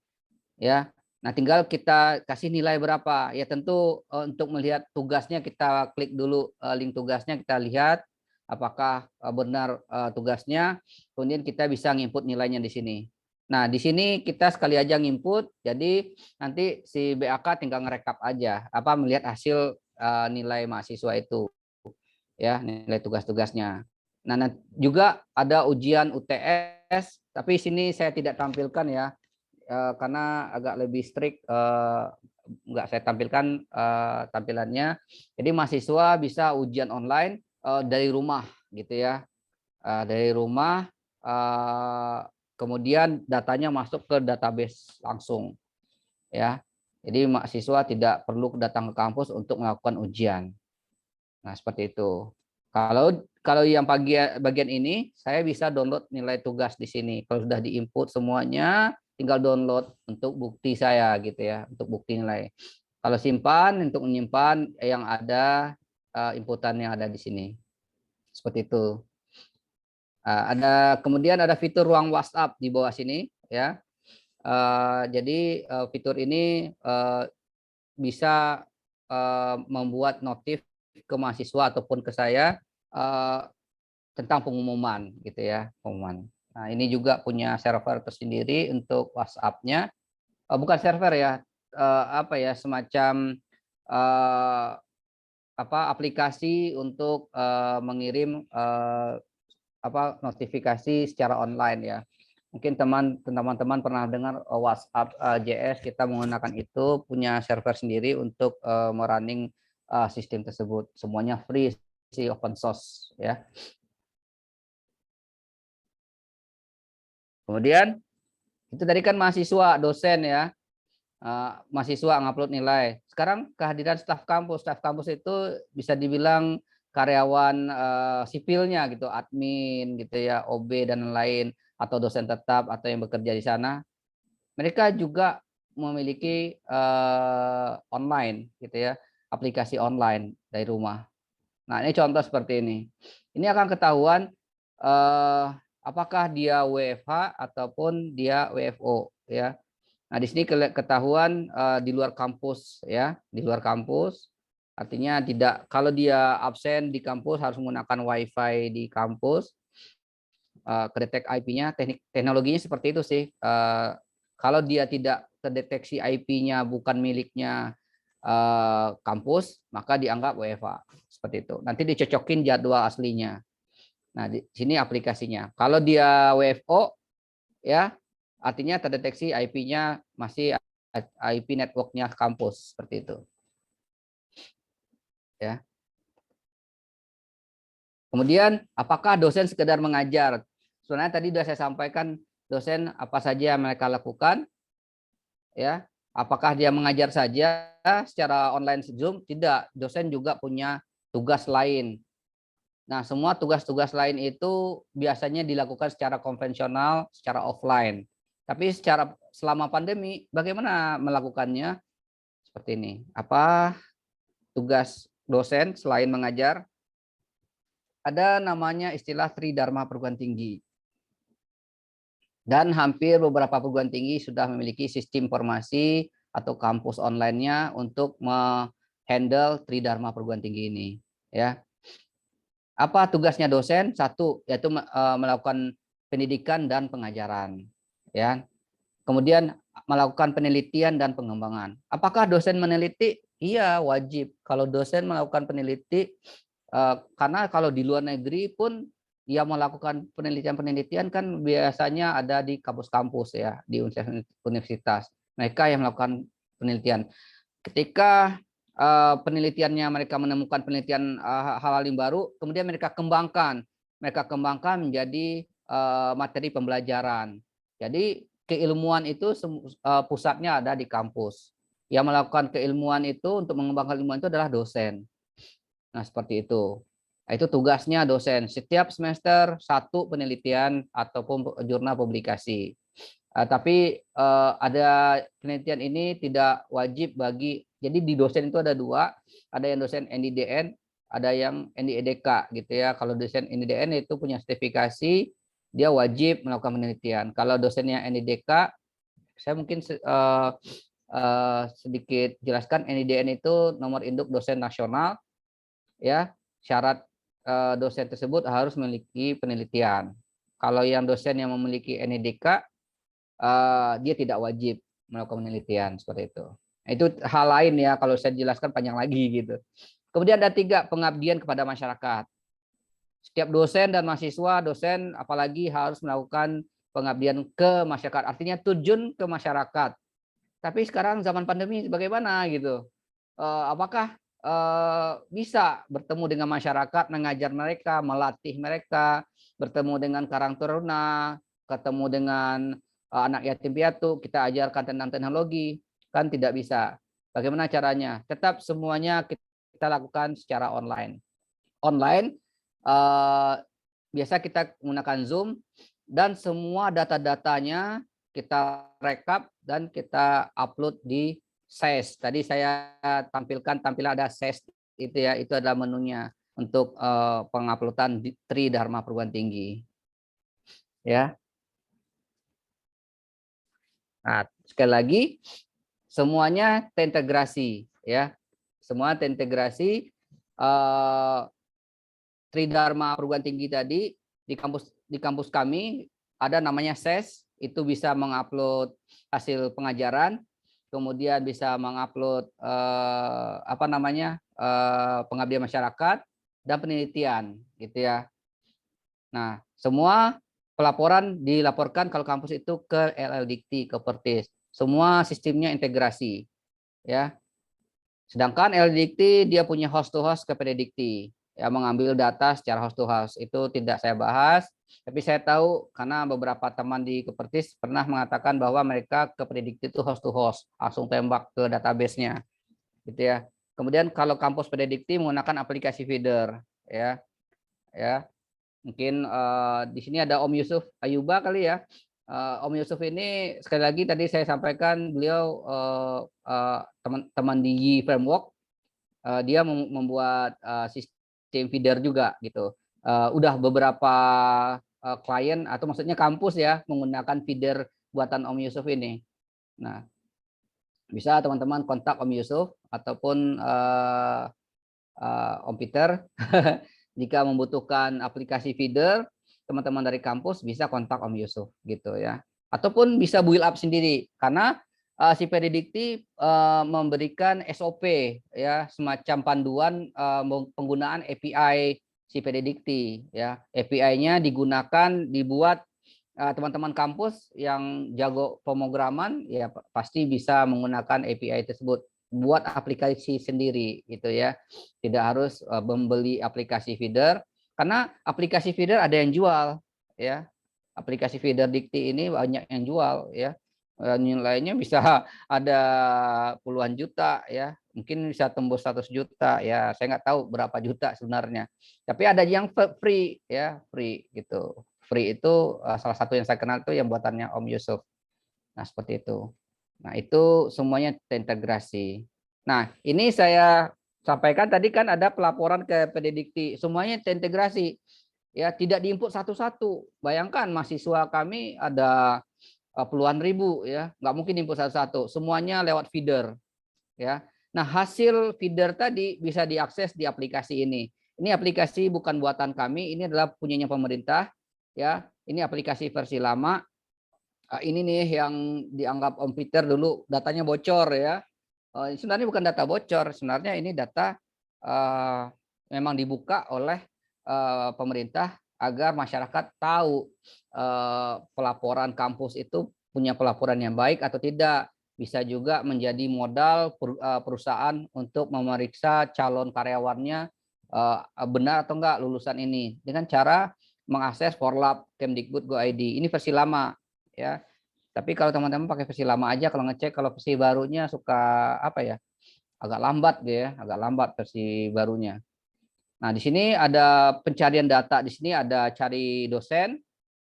ya. Nah, tinggal kita kasih nilai berapa. Ya tentu untuk melihat tugasnya kita klik dulu link tugasnya, kita lihat apakah benar tugasnya. Kemudian kita bisa nginput nilainya di sini. Nah, di sini kita sekali aja nginput. Jadi nanti si BAK tinggal ngerekap aja melihat hasil nilai mahasiswa itu ya, nilai tugas-tugasnya. Nah, juga ada ujian UTS, tapi sini saya tidak tampilkan ya. Karena agak lebih strict, nggak saya tampilkan tampilannya. Jadi mahasiswa bisa ujian online dari rumah gitu ya, dari rumah, kemudian datanya masuk ke database langsung ya. Jadi mahasiswa tidak perlu datang ke kampus untuk melakukan ujian. Nah seperti itu. Kalau yang bagian ini saya bisa download nilai tugas di sini. Kalau sudah diinput semuanya, tinggal download untuk bukti saya gitu ya, untuk bukti nilai. Kalau simpan, untuk menyimpan yang ada inputan yang ada di sini. Seperti itu. Kemudian ada fitur ruang WhatsApp di bawah sini ya. Jadi fitur ini bisa membuat notif ke mahasiswa ataupun ke saya tentang pengumuman gitu ya, pengumuman. Nah, ini juga punya server tersendiri untuk WhatsApp-nya. Bukan server ya, semacam aplikasi untuk mengirim notifikasi secara online ya. Mungkin teman-teman pernah dengar WhatsApp JS, kita menggunakan itu, punya server sendiri untuk merunning sistem tersebut. Semuanya free, sih, open source ya. Kemudian itu tadi kan mahasiswa, dosen ya. Mahasiswa ngupload nilai. Sekarang kehadiran staf kampus itu bisa dibilang karyawan sipilnya gitu, admin gitu ya, OB dan lain, atau dosen tetap atau yang bekerja di sana. Mereka juga memiliki online gitu ya, aplikasi online dari rumah. Nah, ini contoh seperti ini. Ini akan ketahuan apakah dia WFH ataupun dia WFO ya. Nah, di sini ketahuan di luar kampus ya, di luar kampus. Artinya tidak, kalau dia absen di kampus harus menggunakan WiFi di kampus. Kedetek IP-nya, teknologinya seperti itu sih. Kalau dia tidak terdeteksi IP-nya bukan miliknya kampus, maka dianggap WFA seperti itu. Nanti dicocokin jadwal aslinya. Nah, di sini aplikasinya. Kalau dia WFO ya, artinya terdeteksi IP-nya masih IP network-nya kampus seperti itu. Ya. Kemudian apakah dosen sekedar mengajar? Sebenarnya tadi sudah saya sampaikan dosen apa saja yang mereka lakukan ya. Apakah dia mengajar saja secara online Zoom? Tidak, dosen juga punya tugas lain. Nah, semua tugas-tugas lain itu biasanya dilakukan secara konvensional, secara offline. Tapi selama pandemi, bagaimana melakukannya? Seperti ini. Apa tugas dosen selain mengajar? Ada namanya istilah Tridharma Perguruan Tinggi. Dan hampir beberapa perguruan tinggi sudah memiliki sistem informasi atau kampus online-nya untuk menghandle Tridharma Perguruan Tinggi ini. Ya. Apa tugasnya dosen? Satu, yaitu melakukan pendidikan dan pengajaran. Ya. Kemudian melakukan penelitian dan pengembangan. Apakah dosen meneliti? Iya, wajib. Kalau dosen melakukan peneliti, karena kalau di luar negeri pun yang melakukan penelitian-penelitian kan biasanya ada di kampus-kampus ya, di universitas. Mereka yang melakukan penelitian. Ketika penelitiannya mereka menemukan penelitian hal-hal yang baru, kemudian mereka kembangkan menjadi materi pembelajaran. Jadi keilmuan itu pusatnya ada di kampus. Yang melakukan keilmuan itu untuk mengembangkan ilmuwan itu adalah dosen. Nah, seperti itu. Nah, itu tugasnya dosen. Setiap semester satu penelitian ataupun jurnal publikasi. Tapi ada penelitian ini tidak wajib bagi, jadi di dosen itu ada dua, ada yang dosen NIDN, ada yang NIEDK gitu ya. Kalau dosen NIDN itu punya sertifikasi, dia wajib melakukan penelitian. Kalau dosennya NIDK, saya mungkin sedikit jelaskan. NIDN itu nomor induk dosen nasional ya. Syarat dosen tersebut harus memiliki penelitian. Kalau yang dosen yang memiliki NIDK, dia tidak wajib melakukan penelitian seperti itu. Nah, itu hal lain ya, kalau saya jelaskan panjang lagi gitu. Kemudian ada 3, pengabdian kepada masyarakat. Setiap dosen dan mahasiswa, dosen apalagi harus melakukan pengabdian ke masyarakat, artinya terjun ke masyarakat. Tapi sekarang zaman pandemi bagaimana gitu? Apakah bisa bertemu dengan masyarakat, mengajar mereka, melatih mereka, bertemu dengan karang taruna, ketemu dengan anak yatim piatu, kita ajarkan tentang teknologi, kan tidak bisa. Bagaimana caranya? Tetap semuanya kita lakukan secara online. Online biasa kita menggunakan Zoom, dan semua data-datanya kita rekap dan kita upload di SES. Tadi saya tampilkan tampilan ada SES itu ya, itu adalah menunya untuk penguploadan di Tridharma Perguruan Tinggi. Ya. Nah, sekali lagi semuanya terintegrasi ya. Semua terintegrasi. Tridharma Perguruan Tinggi tadi di kampus kami ada namanya SES, itu bisa mengupload hasil pengajaran, kemudian bisa mengupload pengabdian masyarakat dan penelitian gitu ya. Nah, semua pelaporan dilaporkan kalau kampus itu ke LLDikti, ke Pertis. Semua sistemnya integrasi, ya. Sedangkan LLDikti dia punya host to host ke PDDikti, ya, mengambil data secara host to host. Itu tidak saya bahas, tapi saya tahu karena beberapa teman di Kepertis pernah mengatakan bahwa mereka ke PDDikti itu host to host, langsung tembak ke database-nya, gitu ya. Kemudian kalau kampus PDDikti menggunakan aplikasi feeder, ya, ya. Mungkin di sini ada Om Yusuf Ayuba kali ya. Om Yusuf ini sekali lagi tadi saya sampaikan beliau teman-teman di Yi Framework, dia membuat sistem feeder juga gitu. Udah beberapa klien atau maksudnya kampus ya menggunakan feeder buatan Om Yusuf ini. Nah, bisa teman-teman kontak Om Yusuf ataupun Om Peter. Jika membutuhkan aplikasi feeder, teman-teman dari kampus bisa kontak Om Yusuf gitu ya. Ataupun bisa build up sendiri karena si PDDikti memberikan SOP ya, semacam panduan penggunaan API si PDDikti ya. API-nya dibuat teman-teman kampus yang jago pemrograman ya pasti bisa menggunakan API tersebut buat aplikasi sendiri gitu ya. Tidak harus membeli aplikasi feeder karena aplikasi feeder ada yang jual ya. Aplikasi feeder Dikti ini banyak yang jual ya. Nilainya bisa ada puluhan juta ya. Mungkin bisa tembus 100 juta ya. Saya nggak tahu berapa juta sebenarnya. Tapi ada yang free ya, free gitu. Free itu salah satu yang saya kenal itu yang buatannya Om Yusuf. Nah, seperti itu. Nah, itu semuanya terintegrasi. Nah, ini saya sampaikan tadi kan ada pelaporan ke PDDikti, semuanya terintegrasi. Ya, tidak diinput satu-satu. Bayangkan mahasiswa kami ada puluhan ribu ya, nggak mungkin input satu-satu. Semuanya lewat feeder ya. Nah, hasil feeder tadi bisa diakses di aplikasi ini. Ini aplikasi bukan buatan kami, ini adalah punyanya pemerintah ya. Ini aplikasi versi lama. Ini nih yang dianggap Om Peter dulu datanya bocor ya. Sebenarnya bukan data bocor, sebenarnya ini data memang dibuka oleh pemerintah agar masyarakat tahu pelaporan kampus itu punya pelaporan yang baik atau tidak. Bisa juga menjadi modal perusahaan untuk memeriksa calon karyawannya benar atau enggak lulusan ini dengan cara mengakses Forlab Kemdikbud Go ID. Ini versi lama ya. Tapi kalau teman-teman pakai versi lama aja, kalau ngecek kalau versi barunya suka apa ya, agak lambat gitu ya, agak lambat versi barunya. Nah, di sini ada pencarian data, di sini ada cari dosen,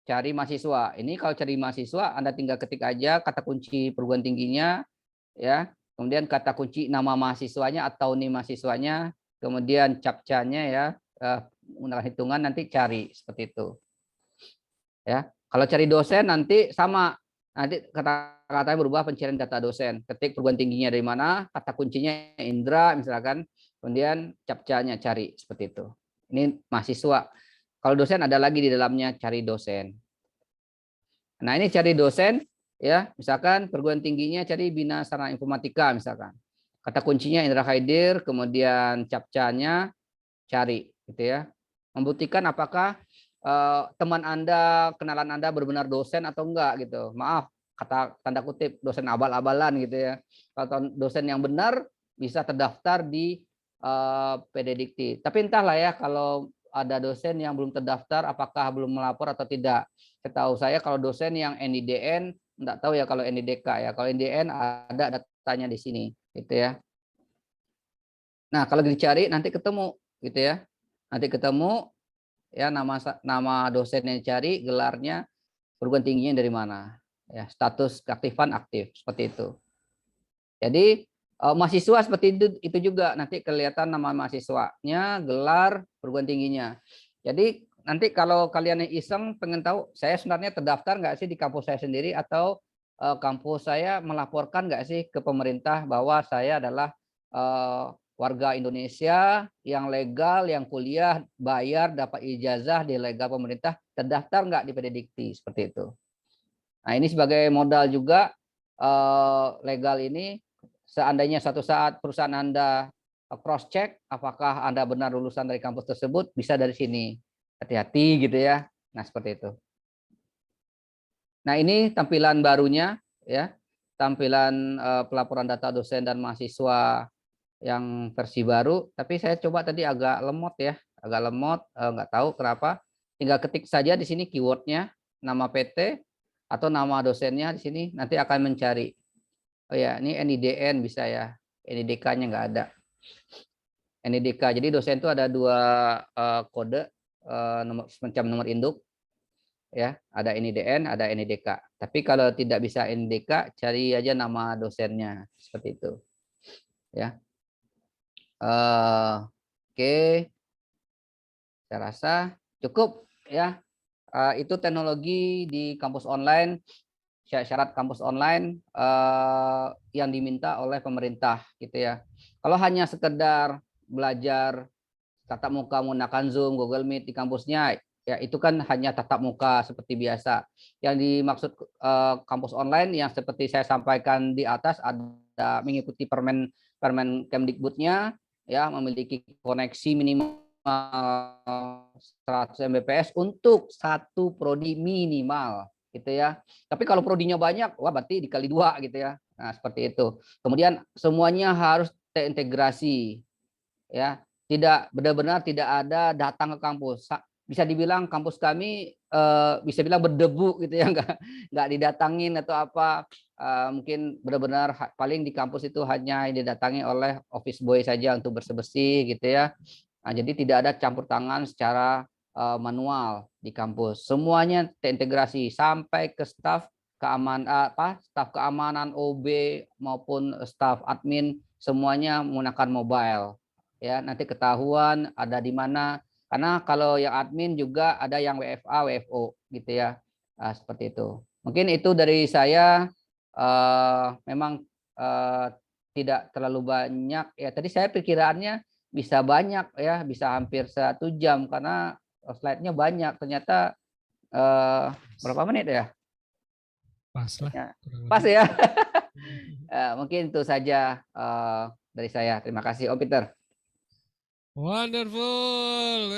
cari mahasiswa. Ini kalau cari mahasiswa Anda tinggal ketik aja kata kunci perguruan tingginya ya, kemudian kata kunci nama mahasiswanya atau nih mahasiswanya, kemudian captcha-nya ya, menggunakan hitungan nanti cari seperti itu. Ya, kalau cari dosen nanti sama, nanti kata-katanya berubah pencarian data dosen. Ketik perguruan tingginya dari mana, kata kuncinya Indra misalkan, kemudian captcha-nya cari seperti itu. Ini mahasiswa. Kalau dosen ada lagi di dalamnya cari dosen. Nah, ini cari dosen ya, misalkan perguruan tingginya cari Bina Sarana Informatika misalkan. Kata kuncinya Indra Haidir, kemudian captcha-nya cari gitu ya. Membuktikan apakah teman Anda, kenalan Anda benar-benar dosen atau enggak gitu. Maaf, kata tanda kutip dosen abal-abalan gitu ya. Kalau dosen yang benar bisa terdaftar di PDDikti. Tapi entahlah ya kalau ada dosen yang belum terdaftar apakah belum melapor atau tidak. Setahu saya kalau dosen yang NIDN enggak tahu ya kalau NIDK ya. Kalau NIDN ada datanya di sini gitu ya. Nah, kalau dicari nanti ketemu gitu ya. Nanti ketemu ya nama dosen yang dicari, gelarnya, perguruan tingginya dari mana, ya status keaktifan aktif seperti itu. Jadi mahasiswa seperti itu juga nanti kelihatan nama mahasiswanya, gelar, perguruan tingginya. Jadi nanti kalau kalian yang iseng pengen tahu saya sebenarnya terdaftar nggak sih di kampus saya sendiri atau kampus saya melaporkan nggak sih ke pemerintah bahwa saya adalah warga Indonesia yang legal, yang kuliah, bayar, dapat ijazah di legal pemerintah, terdaftar nggak di PDDikti seperti itu. Nah, ini sebagai modal juga legal ini, seandainya suatu saat perusahaan Anda cross check apakah Anda benar lulusan dari kampus tersebut, bisa dari sini. Hati-hati gitu ya. Nah, seperti itu. Nah, ini tampilan barunya ya. Tampilan pelaporan data dosen dan mahasiswa yang versi baru, tapi saya coba tadi agak lemot ya, agak lemot, nggak tahu kenapa. Tinggal ketik saja di sini keywordnya, nama PT atau nama dosennya di sini, nanti akan mencari. Oh ya, ini NIDN bisa ya, NIDK-nya nggak ada. NIDK, jadi dosen itu ada 2 kode, semacam nomor induk, ya, ada NIDN, ada NIDK. Tapi kalau tidak bisa NIDK, cari aja nama dosennya, seperti itu. Ya. Oke, saya rasa cukup ya. Itu teknologi di kampus online, syarat kampus online yang diminta oleh pemerintah gitu ya. Kalau hanya sekedar belajar tatap muka menggunakan Zoom, Google Meet di kampusnya, ya itu kan hanya tatap muka seperti biasa. Yang dimaksud kampus online yang seperti saya sampaikan di atas, ada mengikuti permen Kemdikbudnya, ya, memiliki koneksi minimal 100 Mbps untuk satu prodi minimal gitu ya. Tapi kalau prodinya banyak, wah berarti dikali 2 gitu ya. Nah, seperti itu. Kemudian semuanya harus terintegrasi ya. Tidak benar-benar tidak ada datang ke kampus. Bisa dibilang kampus kami bisa bilang berdebu gitu ya, nggak didatangin atau apa. Mungkin benar-benar paling di kampus itu hanya didatangi oleh office boy saja untuk bersih-bersih gitu ya. Nah, jadi tidak ada campur tangan secara manual di kampus. Semuanya terintegrasi sampai ke staf staf keamanan OB maupun staf admin, semuanya menggunakan mobile. Ya, nanti ketahuan ada di mana. Karena kalau yang admin juga ada yang WFA, WFO gitu ya. Seperti itu. Mungkin itu dari saya. Memang tidak terlalu banyak ya. Tadi saya perkiraannya bisa banyak ya, bisa hampir 1 jam karena slide-nya banyak. Ternyata berapa menit ya? Pas lah. Pas ya. Mungkin itu saja dari saya. Terima kasih Om Peter. Wonderful,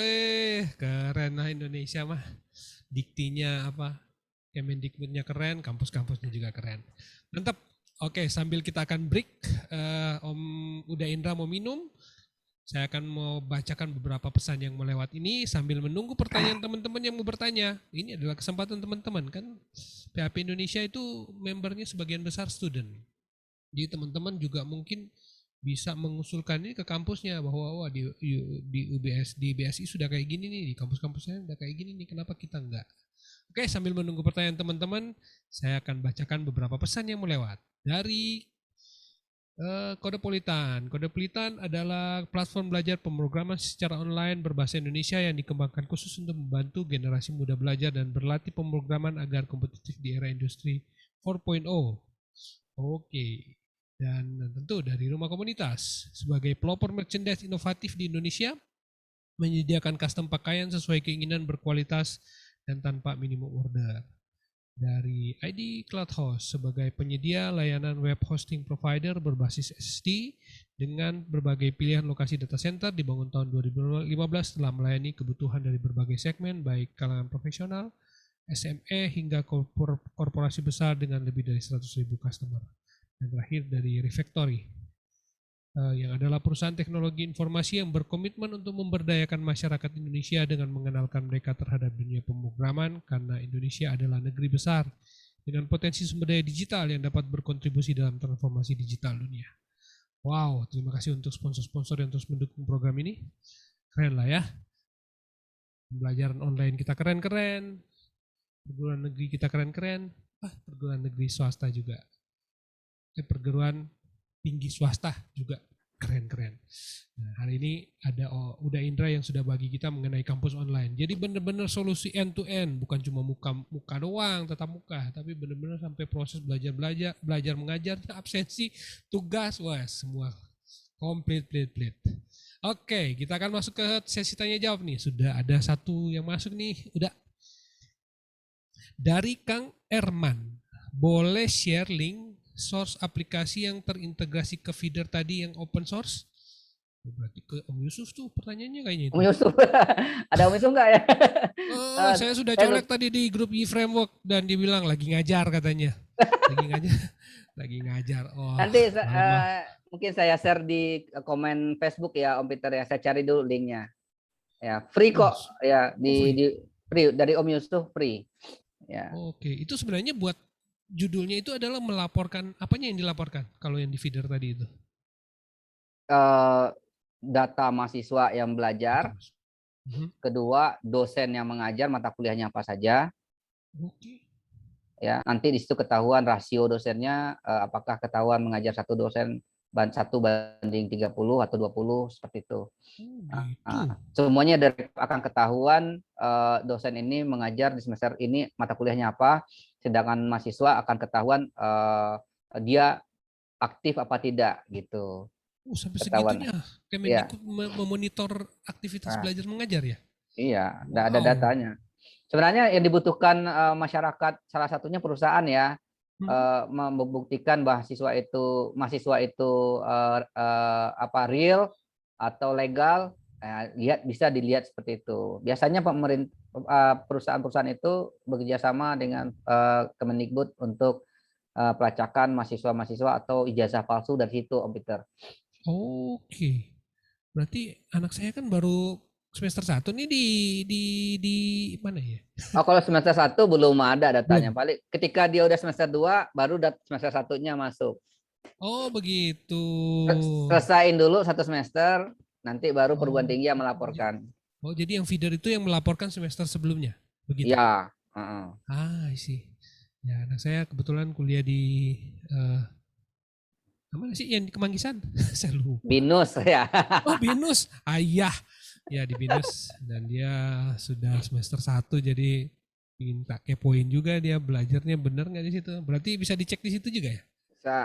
keren lah Indonesia mah. Diktinya apa? Kemendikbudnya keren, kampus-kampusnya juga keren. Mantap. Oke, sambil kita akan break, Om Uda Indra mau minum. Saya akan mau bacakan beberapa pesan yang melewat ini sambil menunggu pertanyaan teman-teman yang mau bertanya. Ini adalah kesempatan teman-teman kan. PHP Indonesia itu membernya sebagian besar student. Jadi teman-teman juga mungkin bisa mengusulkan ini ke kampusnya bahwa wah di BSI sudah kayak gini nih, di kampus-kampusnya udah kayak gini nih, kenapa kita enggak? Oke, sambil menunggu pertanyaan teman-teman, saya akan bacakan beberapa pesan yang melewat dari Kodepolitan. Kodepolitan adalah platform belajar pemrograman secara online berbahasa Indonesia yang dikembangkan khusus untuk membantu generasi muda belajar dan berlatih pemrograman agar kompetitif di era industri 4.0. Oke. Dan tentu dari Rumah Komunitas sebagai pelopor merchandise inovatif di Indonesia, menyediakan custom pakaian sesuai keinginan, berkualitas dan tanpa minimum order. Dari ID Cloud Host sebagai penyedia layanan web hosting provider berbasis SSD dengan berbagai pilihan lokasi data center, dibangun tahun 2015 telah melayani kebutuhan dari berbagai segmen baik kalangan profesional, SME hingga korporasi besar dengan lebih dari 100.000 customer. Dan terakhir dari Refactory, yang adalah perusahaan teknologi informasi yang berkomitmen untuk memberdayakan masyarakat Indonesia dengan mengenalkan mereka terhadap dunia pemrograman, karena Indonesia adalah negeri besar dengan potensi sumber daya digital yang dapat berkontribusi dalam transformasi digital dunia. Wow, terima kasih untuk sponsor-sponsor yang terus mendukung program ini. Keren lah ya. Pembelajaran online kita keren-keren, perguruan negeri kita keren-keren, perguruan negeri swasta juga. Perguruan tinggi swasta juga keren-keren. Nah, hari ini ada Uda Indra yang sudah bagi kita mengenai kampus online. Jadi benar-benar solusi end to end, bukan cuma muka doang, tatap muka, tapi benar-benar sampai proses belajar mengajar, absensi, tugas, wah semua komplit. Oke, kita akan masuk ke sesi tanya jawab nih. Sudah ada satu yang masuk nih, udah. Dari Kang Erman, boleh share link source aplikasi yang terintegrasi ke feeder tadi yang open source? Berarti ke Om Yusuf tuh pertanyaannya kayaknya Om itu. Yusuf, ada Om Yusuf nggak ya? Oh, Eh, saya sudah saya colek tadi di grup e-framework dan dibilang lagi ngajar katanya. Lagi ngajar, lagi ngajar. Oh, nanti malam-malam. mungkin saya share di komen Facebook ya Om Peter ya. Saya cari dulu linknya. Ya, free Oh, kok ya oh free. di free dari Om Yusuf free. Ya. Oke, itu sebenarnya buat judulnya itu adalah melaporkan apanya yang dilaporkan kalau yang di feeder tadi itu. Eh, data mahasiswa yang Data belajar, mas. Mhm. kedua dosen yang mengajar mata kuliahnya apa saja, Oke. ya nanti di situ ketahuan rasio dosennya, apakah ketahuan mengajar satu dosen satu banding 30 atau 20 seperti itu. Oh gitu. Nah, semuanya dari akan ketahuan dosen ini mengajar di semester ini mata kuliahnya apa, sedangkan mahasiswa akan ketahuan dia aktif apa tidak gitu. Oh sampai Ketahuan. segitunya Ya. Kemendikbud memonitor aktivitas Nah, belajar mengajar ya? iya, ada Wow. datanya. Sebenarnya yang dibutuhkan masyarakat salah satunya perusahaan ya, Mhm. membuktikan mahasiswa itu apa real atau legal, lihat bisa dilihat seperti itu. Biasanya perusahaan-perusahaan itu bekerja sama dengan Kemendikbud untuk pelacakan mahasiswa-mahasiswa atau ijazah palsu dari situ, Om Peter. Oke. Berarti anak saya kan baru semester 1 nih di di mana ya? Oh, kalau semester satu belum ada datanya. Belum. Paling ketika dia udah semester 2 baru semester satunya masuk. Oh begitu. Selesaiin dulu satu semester, nanti baru perguruan Oh. tinggi yang melaporkan. Oh jadi yang feeder itu yang melaporkan semester sebelumnya, begitu? Ya, heeh. Sih. Ya anak saya kebetulan kuliah di eh, mana sih yang di Kemanggisan? Saya lupa. Binus ya. Oh Binus, ayah. Ya di Binus dan dia sudah semester 1 jadi minta kepoin juga dia belajarnya bener nggak di situ. Berarti bisa dicek di situ juga ya? Bisa.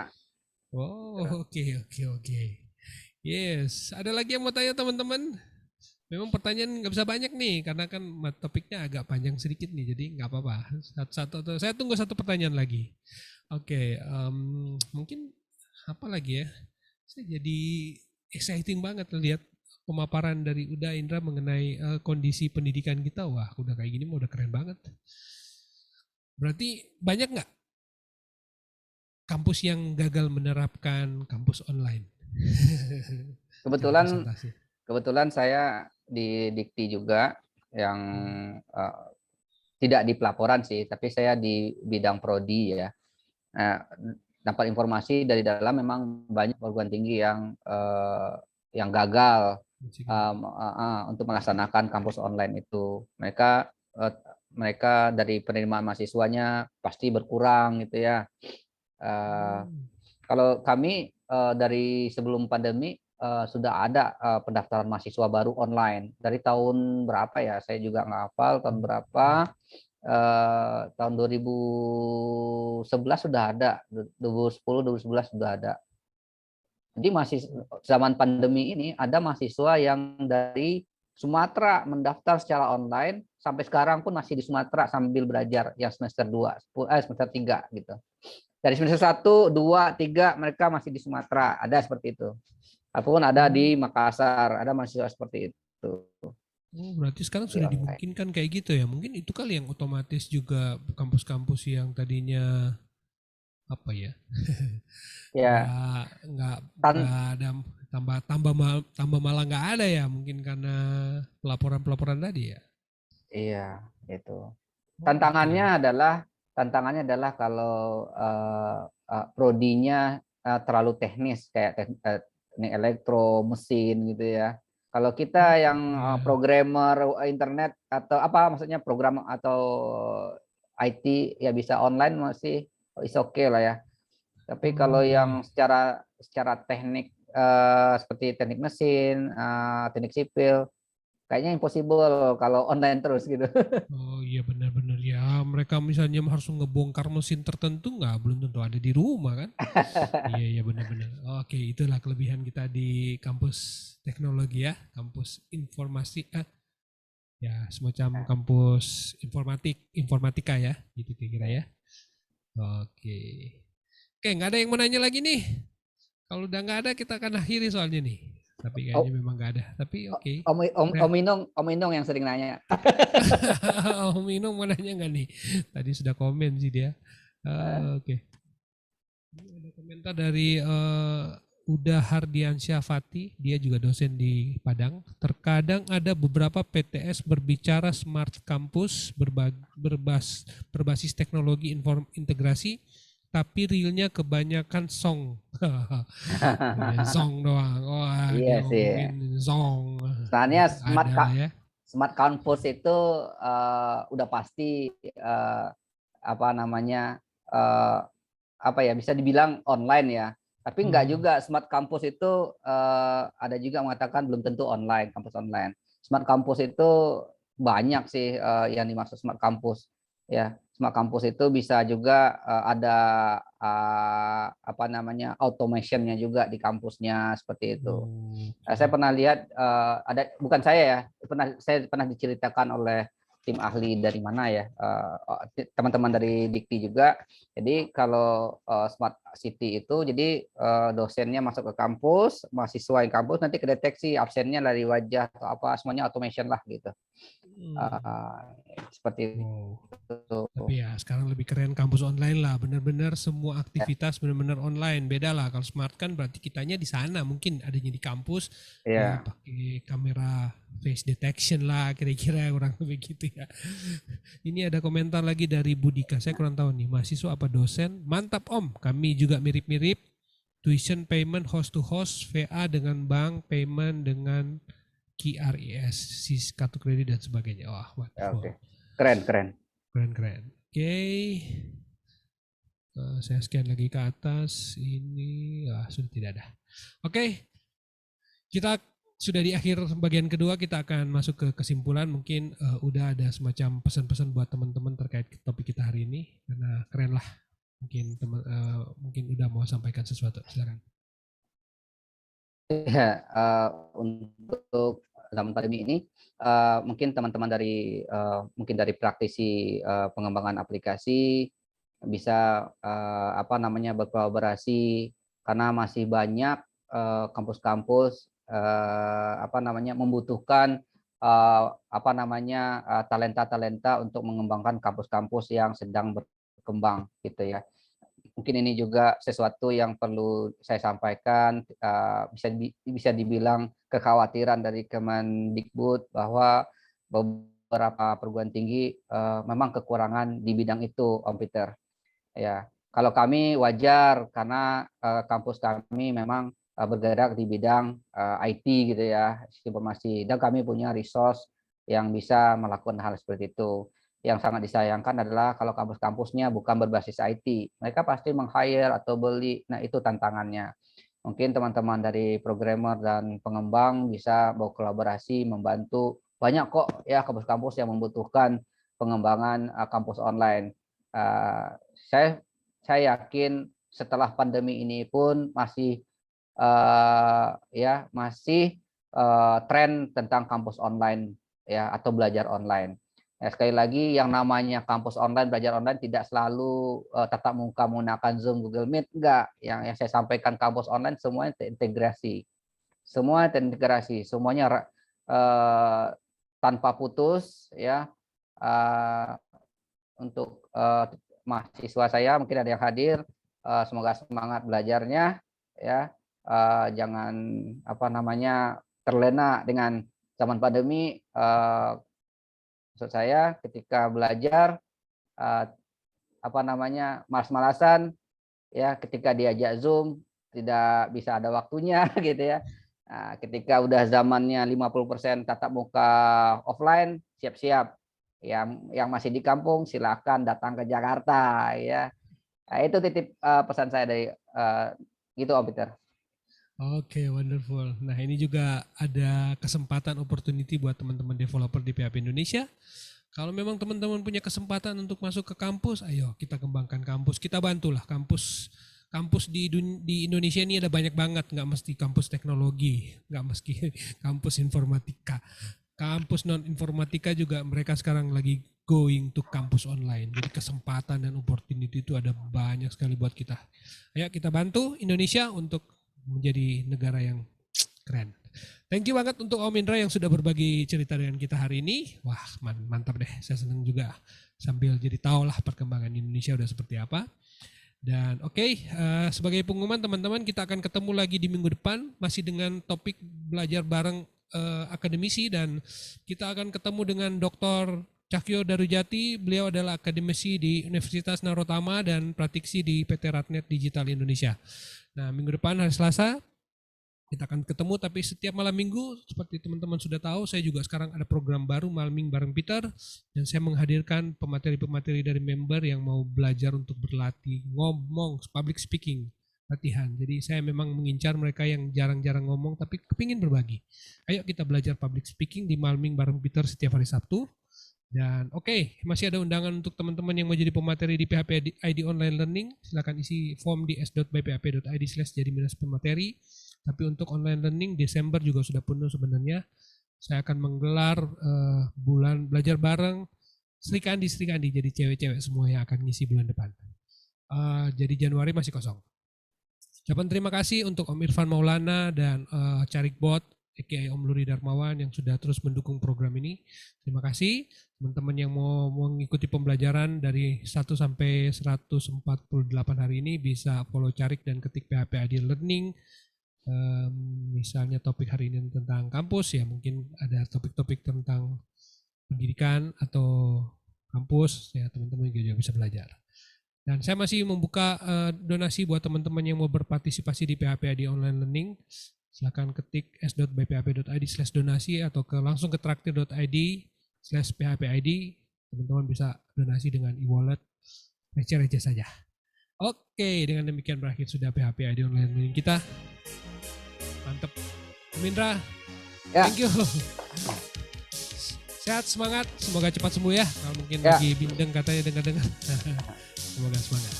Oh oke oke oke. Yes, ada lagi yang mau tanya teman-teman? Memang pertanyaan nggak bisa banyak nih karena kan topiknya agak panjang sedikit nih, jadi nggak apa-apa. Satu-satu, saya tunggu satu pertanyaan lagi. Oke, mungkin apa lagi ya? Saya jadi exciting banget lihat pemaparan dari Uda Indra mengenai kondisi pendidikan kita. Wah, udah kayak gini udah keren banget. Berarti banyak nggak kampus yang gagal menerapkan kampus online? Cara Kebetulan presentasi. kebetulan saya di Dikti juga yang eh, tidak di pelaporan sih, tapi saya di bidang prodi ya. Nah, dapat informasi dari dalam memang banyak perguruan tinggi yang gagal untuk melaksanakan kampus online itu. Eh, mereka dari penerimaan mahasiswanya pasti berkurang gitu ya. Eh, Hmm. kalau kami dari sebelum pandemi sudah ada pendaftaran mahasiswa baru online dari tahun berapa ya? Saya juga nggak hafal tahun berapa. Tahun 2011 sudah ada, 2010, 2011 sudah ada. Jadi masih zaman pandemi ini ada mahasiswa yang dari Sumatera mendaftar secara online sampai sekarang pun masih di Sumatera sambil belajar yang semester 2, semester 3 gitu. Dari semester 1, 2, 3 mereka masih di Sumatera, ada seperti itu. Ataupun ada di Makassar, ada mahasiswa seperti itu. Oh, berarti sekarang Di sudah online. dimungkinkan kayak gitu ya. Mungkin itu kali yang otomatis juga kampus-kampus yang tadinya apa ya? Ya, nggak tan nggak ada tambah tambah malah nggak ada ya. Mungkin karena pelaporan-pelaporan tadi ya. iya itu. Oh, oke. Tantangannya adalah kalau prodinya terlalu teknis kayak teknik elektro, mesin gitu ya. Kalau kita yang Oh, ya. programmer internet atau apa maksudnya program atau IT ya bisa online masih is okay lah ya. Tapi kalau Oh, yang iya. secara teknik seperti teknik mesin, teknik sipil, kayaknya impossible kalau online terus gitu. Oh iya benar-benar ya. Mereka misalnya harus ngebongkar mesin tertentu nggak belum tentu ada di rumah kan? Iya iya benar-benar. Oke, itulah kelebihan kita di kampus teknologi ya, kampus informasi ya semacam kampus informatika ya, gitu kira-kira ya. Oke. Oke, nggak ada yang mau nanya lagi nih. Kalau udah nggak ada kita akan akhiri soalnya nih. Tapi Oh, kayaknya memang nggak ada. Tapi oke. Nah, Om Inung yang sering nanya. Om Inung mau nanya nggak nih? Tadi sudah komen sih dia. Oke. Ini ada komentar dari Uda Hardiansyah Fatih, dia juga dosen di Padang. Terkadang ada beberapa PTS berbicara smart campus berbasis teknologi integrasi, tapi realnya kebanyakan song. Song doang. Wah, Iya dia sih. ngomongin song. Sebenarnya Ada lah ya. smart campus itu udah pasti apa namanya eh, apa ya, bisa dibilang online ya. Tapi enggak Hmm. juga, smart campus itu ada juga mengatakan belum tentu online, kampus online. Smart campus itu banyak sih yang dimaksud smart campus. Ya, smart campus itu bisa juga ada apa namanya automationnya juga di kampusnya seperti itu. Saya Oke. pernah lihat ada, bukan saya ya, saya pernah diceritakan oleh tim ahli dari mana ya, teman-teman dari Dikti juga. Jadi kalau smart city itu, jadi dosennya masuk ke kampus, mahasiswa yang kampus nanti kedeteksi absennya dari wajah atau apa, semuanya automation lah gitu. Hmm. Uh, Seperti Wow. itu. Tapi ya sekarang lebih keren kampus online lah. Benar-benar semua aktivitas benar-benar online. Beda lah kalau smart kan berarti kitanya di sana. Mungkin adanya di kampus ya Ya, pakai kamera face detection lah kira-kira kurang lebih gitu ya. Ini ada komentar lagi dari Budika. Saya kurang tahu nih mahasiswa apa dosen. Mantap Om. Kami juga mirip-mirip. Tuition payment host to host, VA dengan bank, payment dengan QRIS, SIS kartu kredit dan sebagainya. Wah, oke. wonderful. Keren, keren. Keren-keren. Oke. Saya scan lagi ke atas. Ini sudah tidak ada. Oke. Kita sudah di akhir bagian kedua, kita akan masuk ke kesimpulan. Mungkin udah ada semacam pesan-pesan buat teman-teman terkait topik kita hari ini. Karena keren lah. Mungkin mungkin udah mau sampaikan sesuatu. Silakan. Ya, untuk zaman pandemi ini, mungkin teman-teman dari mungkin dari praktisi pengembangan aplikasi bisa apa namanya berkolaborasi, karena masih banyak kampus-kampus apa namanya membutuhkan apa namanya talenta-talenta untuk mengembangkan kampus-kampus yang sedang berkembang gitu ya. Mungkin ini juga sesuatu yang perlu saya sampaikan, bisa dibilang kekhawatiran dari Kemendikbud bahwa beberapa perguruan tinggi memang kekurangan di bidang itu, Om Peter. Ya, kalau kami wajar karena kampus kami memang bergerak di bidang IT gitu ya, informasi, dan kami punya resource yang bisa melakukan hal seperti itu. Yang sangat disayangkan adalah kalau kampus-kampusnya bukan berbasis IT, mereka pasti meng-hire atau beli. Nah, itu tantangannya. Mungkin teman-teman dari programmer dan pengembang bisa berkolaborasi, membantu. Banyak kok ya kampus-kampus yang membutuhkan pengembangan kampus online. Uh, saya saya yakin setelah pandemi ini pun masih ya masih tren tentang kampus online ya atau belajar online. Ya, sekali lagi yang namanya kampus online, belajar online tidak selalu tatap muka menggunakan Zoom, Google Meet, enggak. Yang saya sampaikan kampus online semuanya terintegrasi. Semua terintegrasi, semuanya tanpa putus ya. Uh, untuk mahasiswa saya mungkin ada yang hadir, semoga semangat belajarnya ya, jangan apa namanya terlena dengan zaman pandemi. Maksud saya ketika belajar apa namanya malas-malasan ya, ketika diajak Zoom tidak bisa ada waktunya gitu ya. Nah, ketika udah zamannya 50% tatap muka offline, siap-siap. Yang masih di kampung silakan datang ke Jakarta ya. Nah, itu titip pesan saya dari gitu Om Peter. Oke, wonderful. Nah, ini juga ada kesempatan opportunity buat teman-teman developer di PHP Indonesia. Kalau memang teman-teman punya kesempatan untuk masuk ke kampus, ayo kita kembangkan kampus, kita bantulah kampus. Kampus di Indonesia ini ada banyak banget, nggak mesti kampus teknologi, nggak mesti kampus informatika. Kampus non informatika juga mereka sekarang lagi going to kampus online. Jadi kesempatan dan opportunity itu ada banyak sekali buat kita. Ayo kita bantu Indonesia untuk menjadi negara yang keren. Thank you banget untuk Om Indra yang sudah berbagi cerita dengan kita hari ini. Wah, mantap deh. Saya senang juga sambil jadi tahu lah perkembangan Indonesia udah seperti apa. Dan sebagai pengumuman teman-teman, kita akan ketemu lagi di minggu depan masih dengan topik belajar bareng akademisi, dan kita akan ketemu dengan Dr. Cahyo Darujati. Beliau adalah akademisi di Universitas Narotama dan praktisi di PT Ratnet Digital Indonesia. Nah, minggu depan hari Selasa kita akan ketemu, tapi setiap malam minggu seperti teman-teman sudah tahu, saya juga sekarang ada program baru Malam Minggu bareng Peter, dan saya menghadirkan pemateri-pemateri dari member yang mau belajar untuk berlatih ngomong, public speaking, latihan. Jadi saya memang mengincar mereka yang jarang-jarang ngomong tapi kepingin berbagi. Ayo kita belajar public speaking di Malam Minggu bareng Peter setiap hari Sabtu. Dan masih ada undangan untuk teman-teman yang mau jadi pemateri di PHP ID Online Learning. Silakan isi form di s.bphp.id/jadi-pemateri. Tapi untuk online learning Desember juga sudah penuh sebenarnya. Saya akan menggelar bulan belajar bareng Sri Kandi, jadi cewek-cewek semua yang akan ngisi bulan depan. Jadi Januari masih kosong. Ucapan terima kasih untuk Om Irfan Maulana dan Carikbot, aka Om Luri Darmawan yang sudah terus mendukung program ini. Terima kasih teman-teman yang mau mengikuti pembelajaran dari 1 sampai 148 hari ini bisa follow Carik dan ketik PHP ID Learning. Misalnya topik hari ini tentang kampus, ya mungkin ada topik-topik tentang pendidikan atau kampus, ya teman-teman juga bisa belajar. Dan saya masih membuka donasi buat teman-teman yang mau berpartisipasi di PHP ID Online Learning. Silakan ketik s.bphp.id/donasi atau langsung ke traktir.id/phpid. Teman-teman bisa donasi dengan e-wallet, receh-receh saja. Oke, dengan demikian berakhir sudah PHP ID Online Learning kita. Mantap. Om Indra, thank you. Sehat, semangat, semoga cepat sembuh ya. Kalau mungkin lagi bindeng katanya dengar-dengar. Semoga semangat.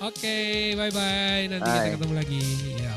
Oke, bye-bye. Nanti kita ketemu lagi. Ya.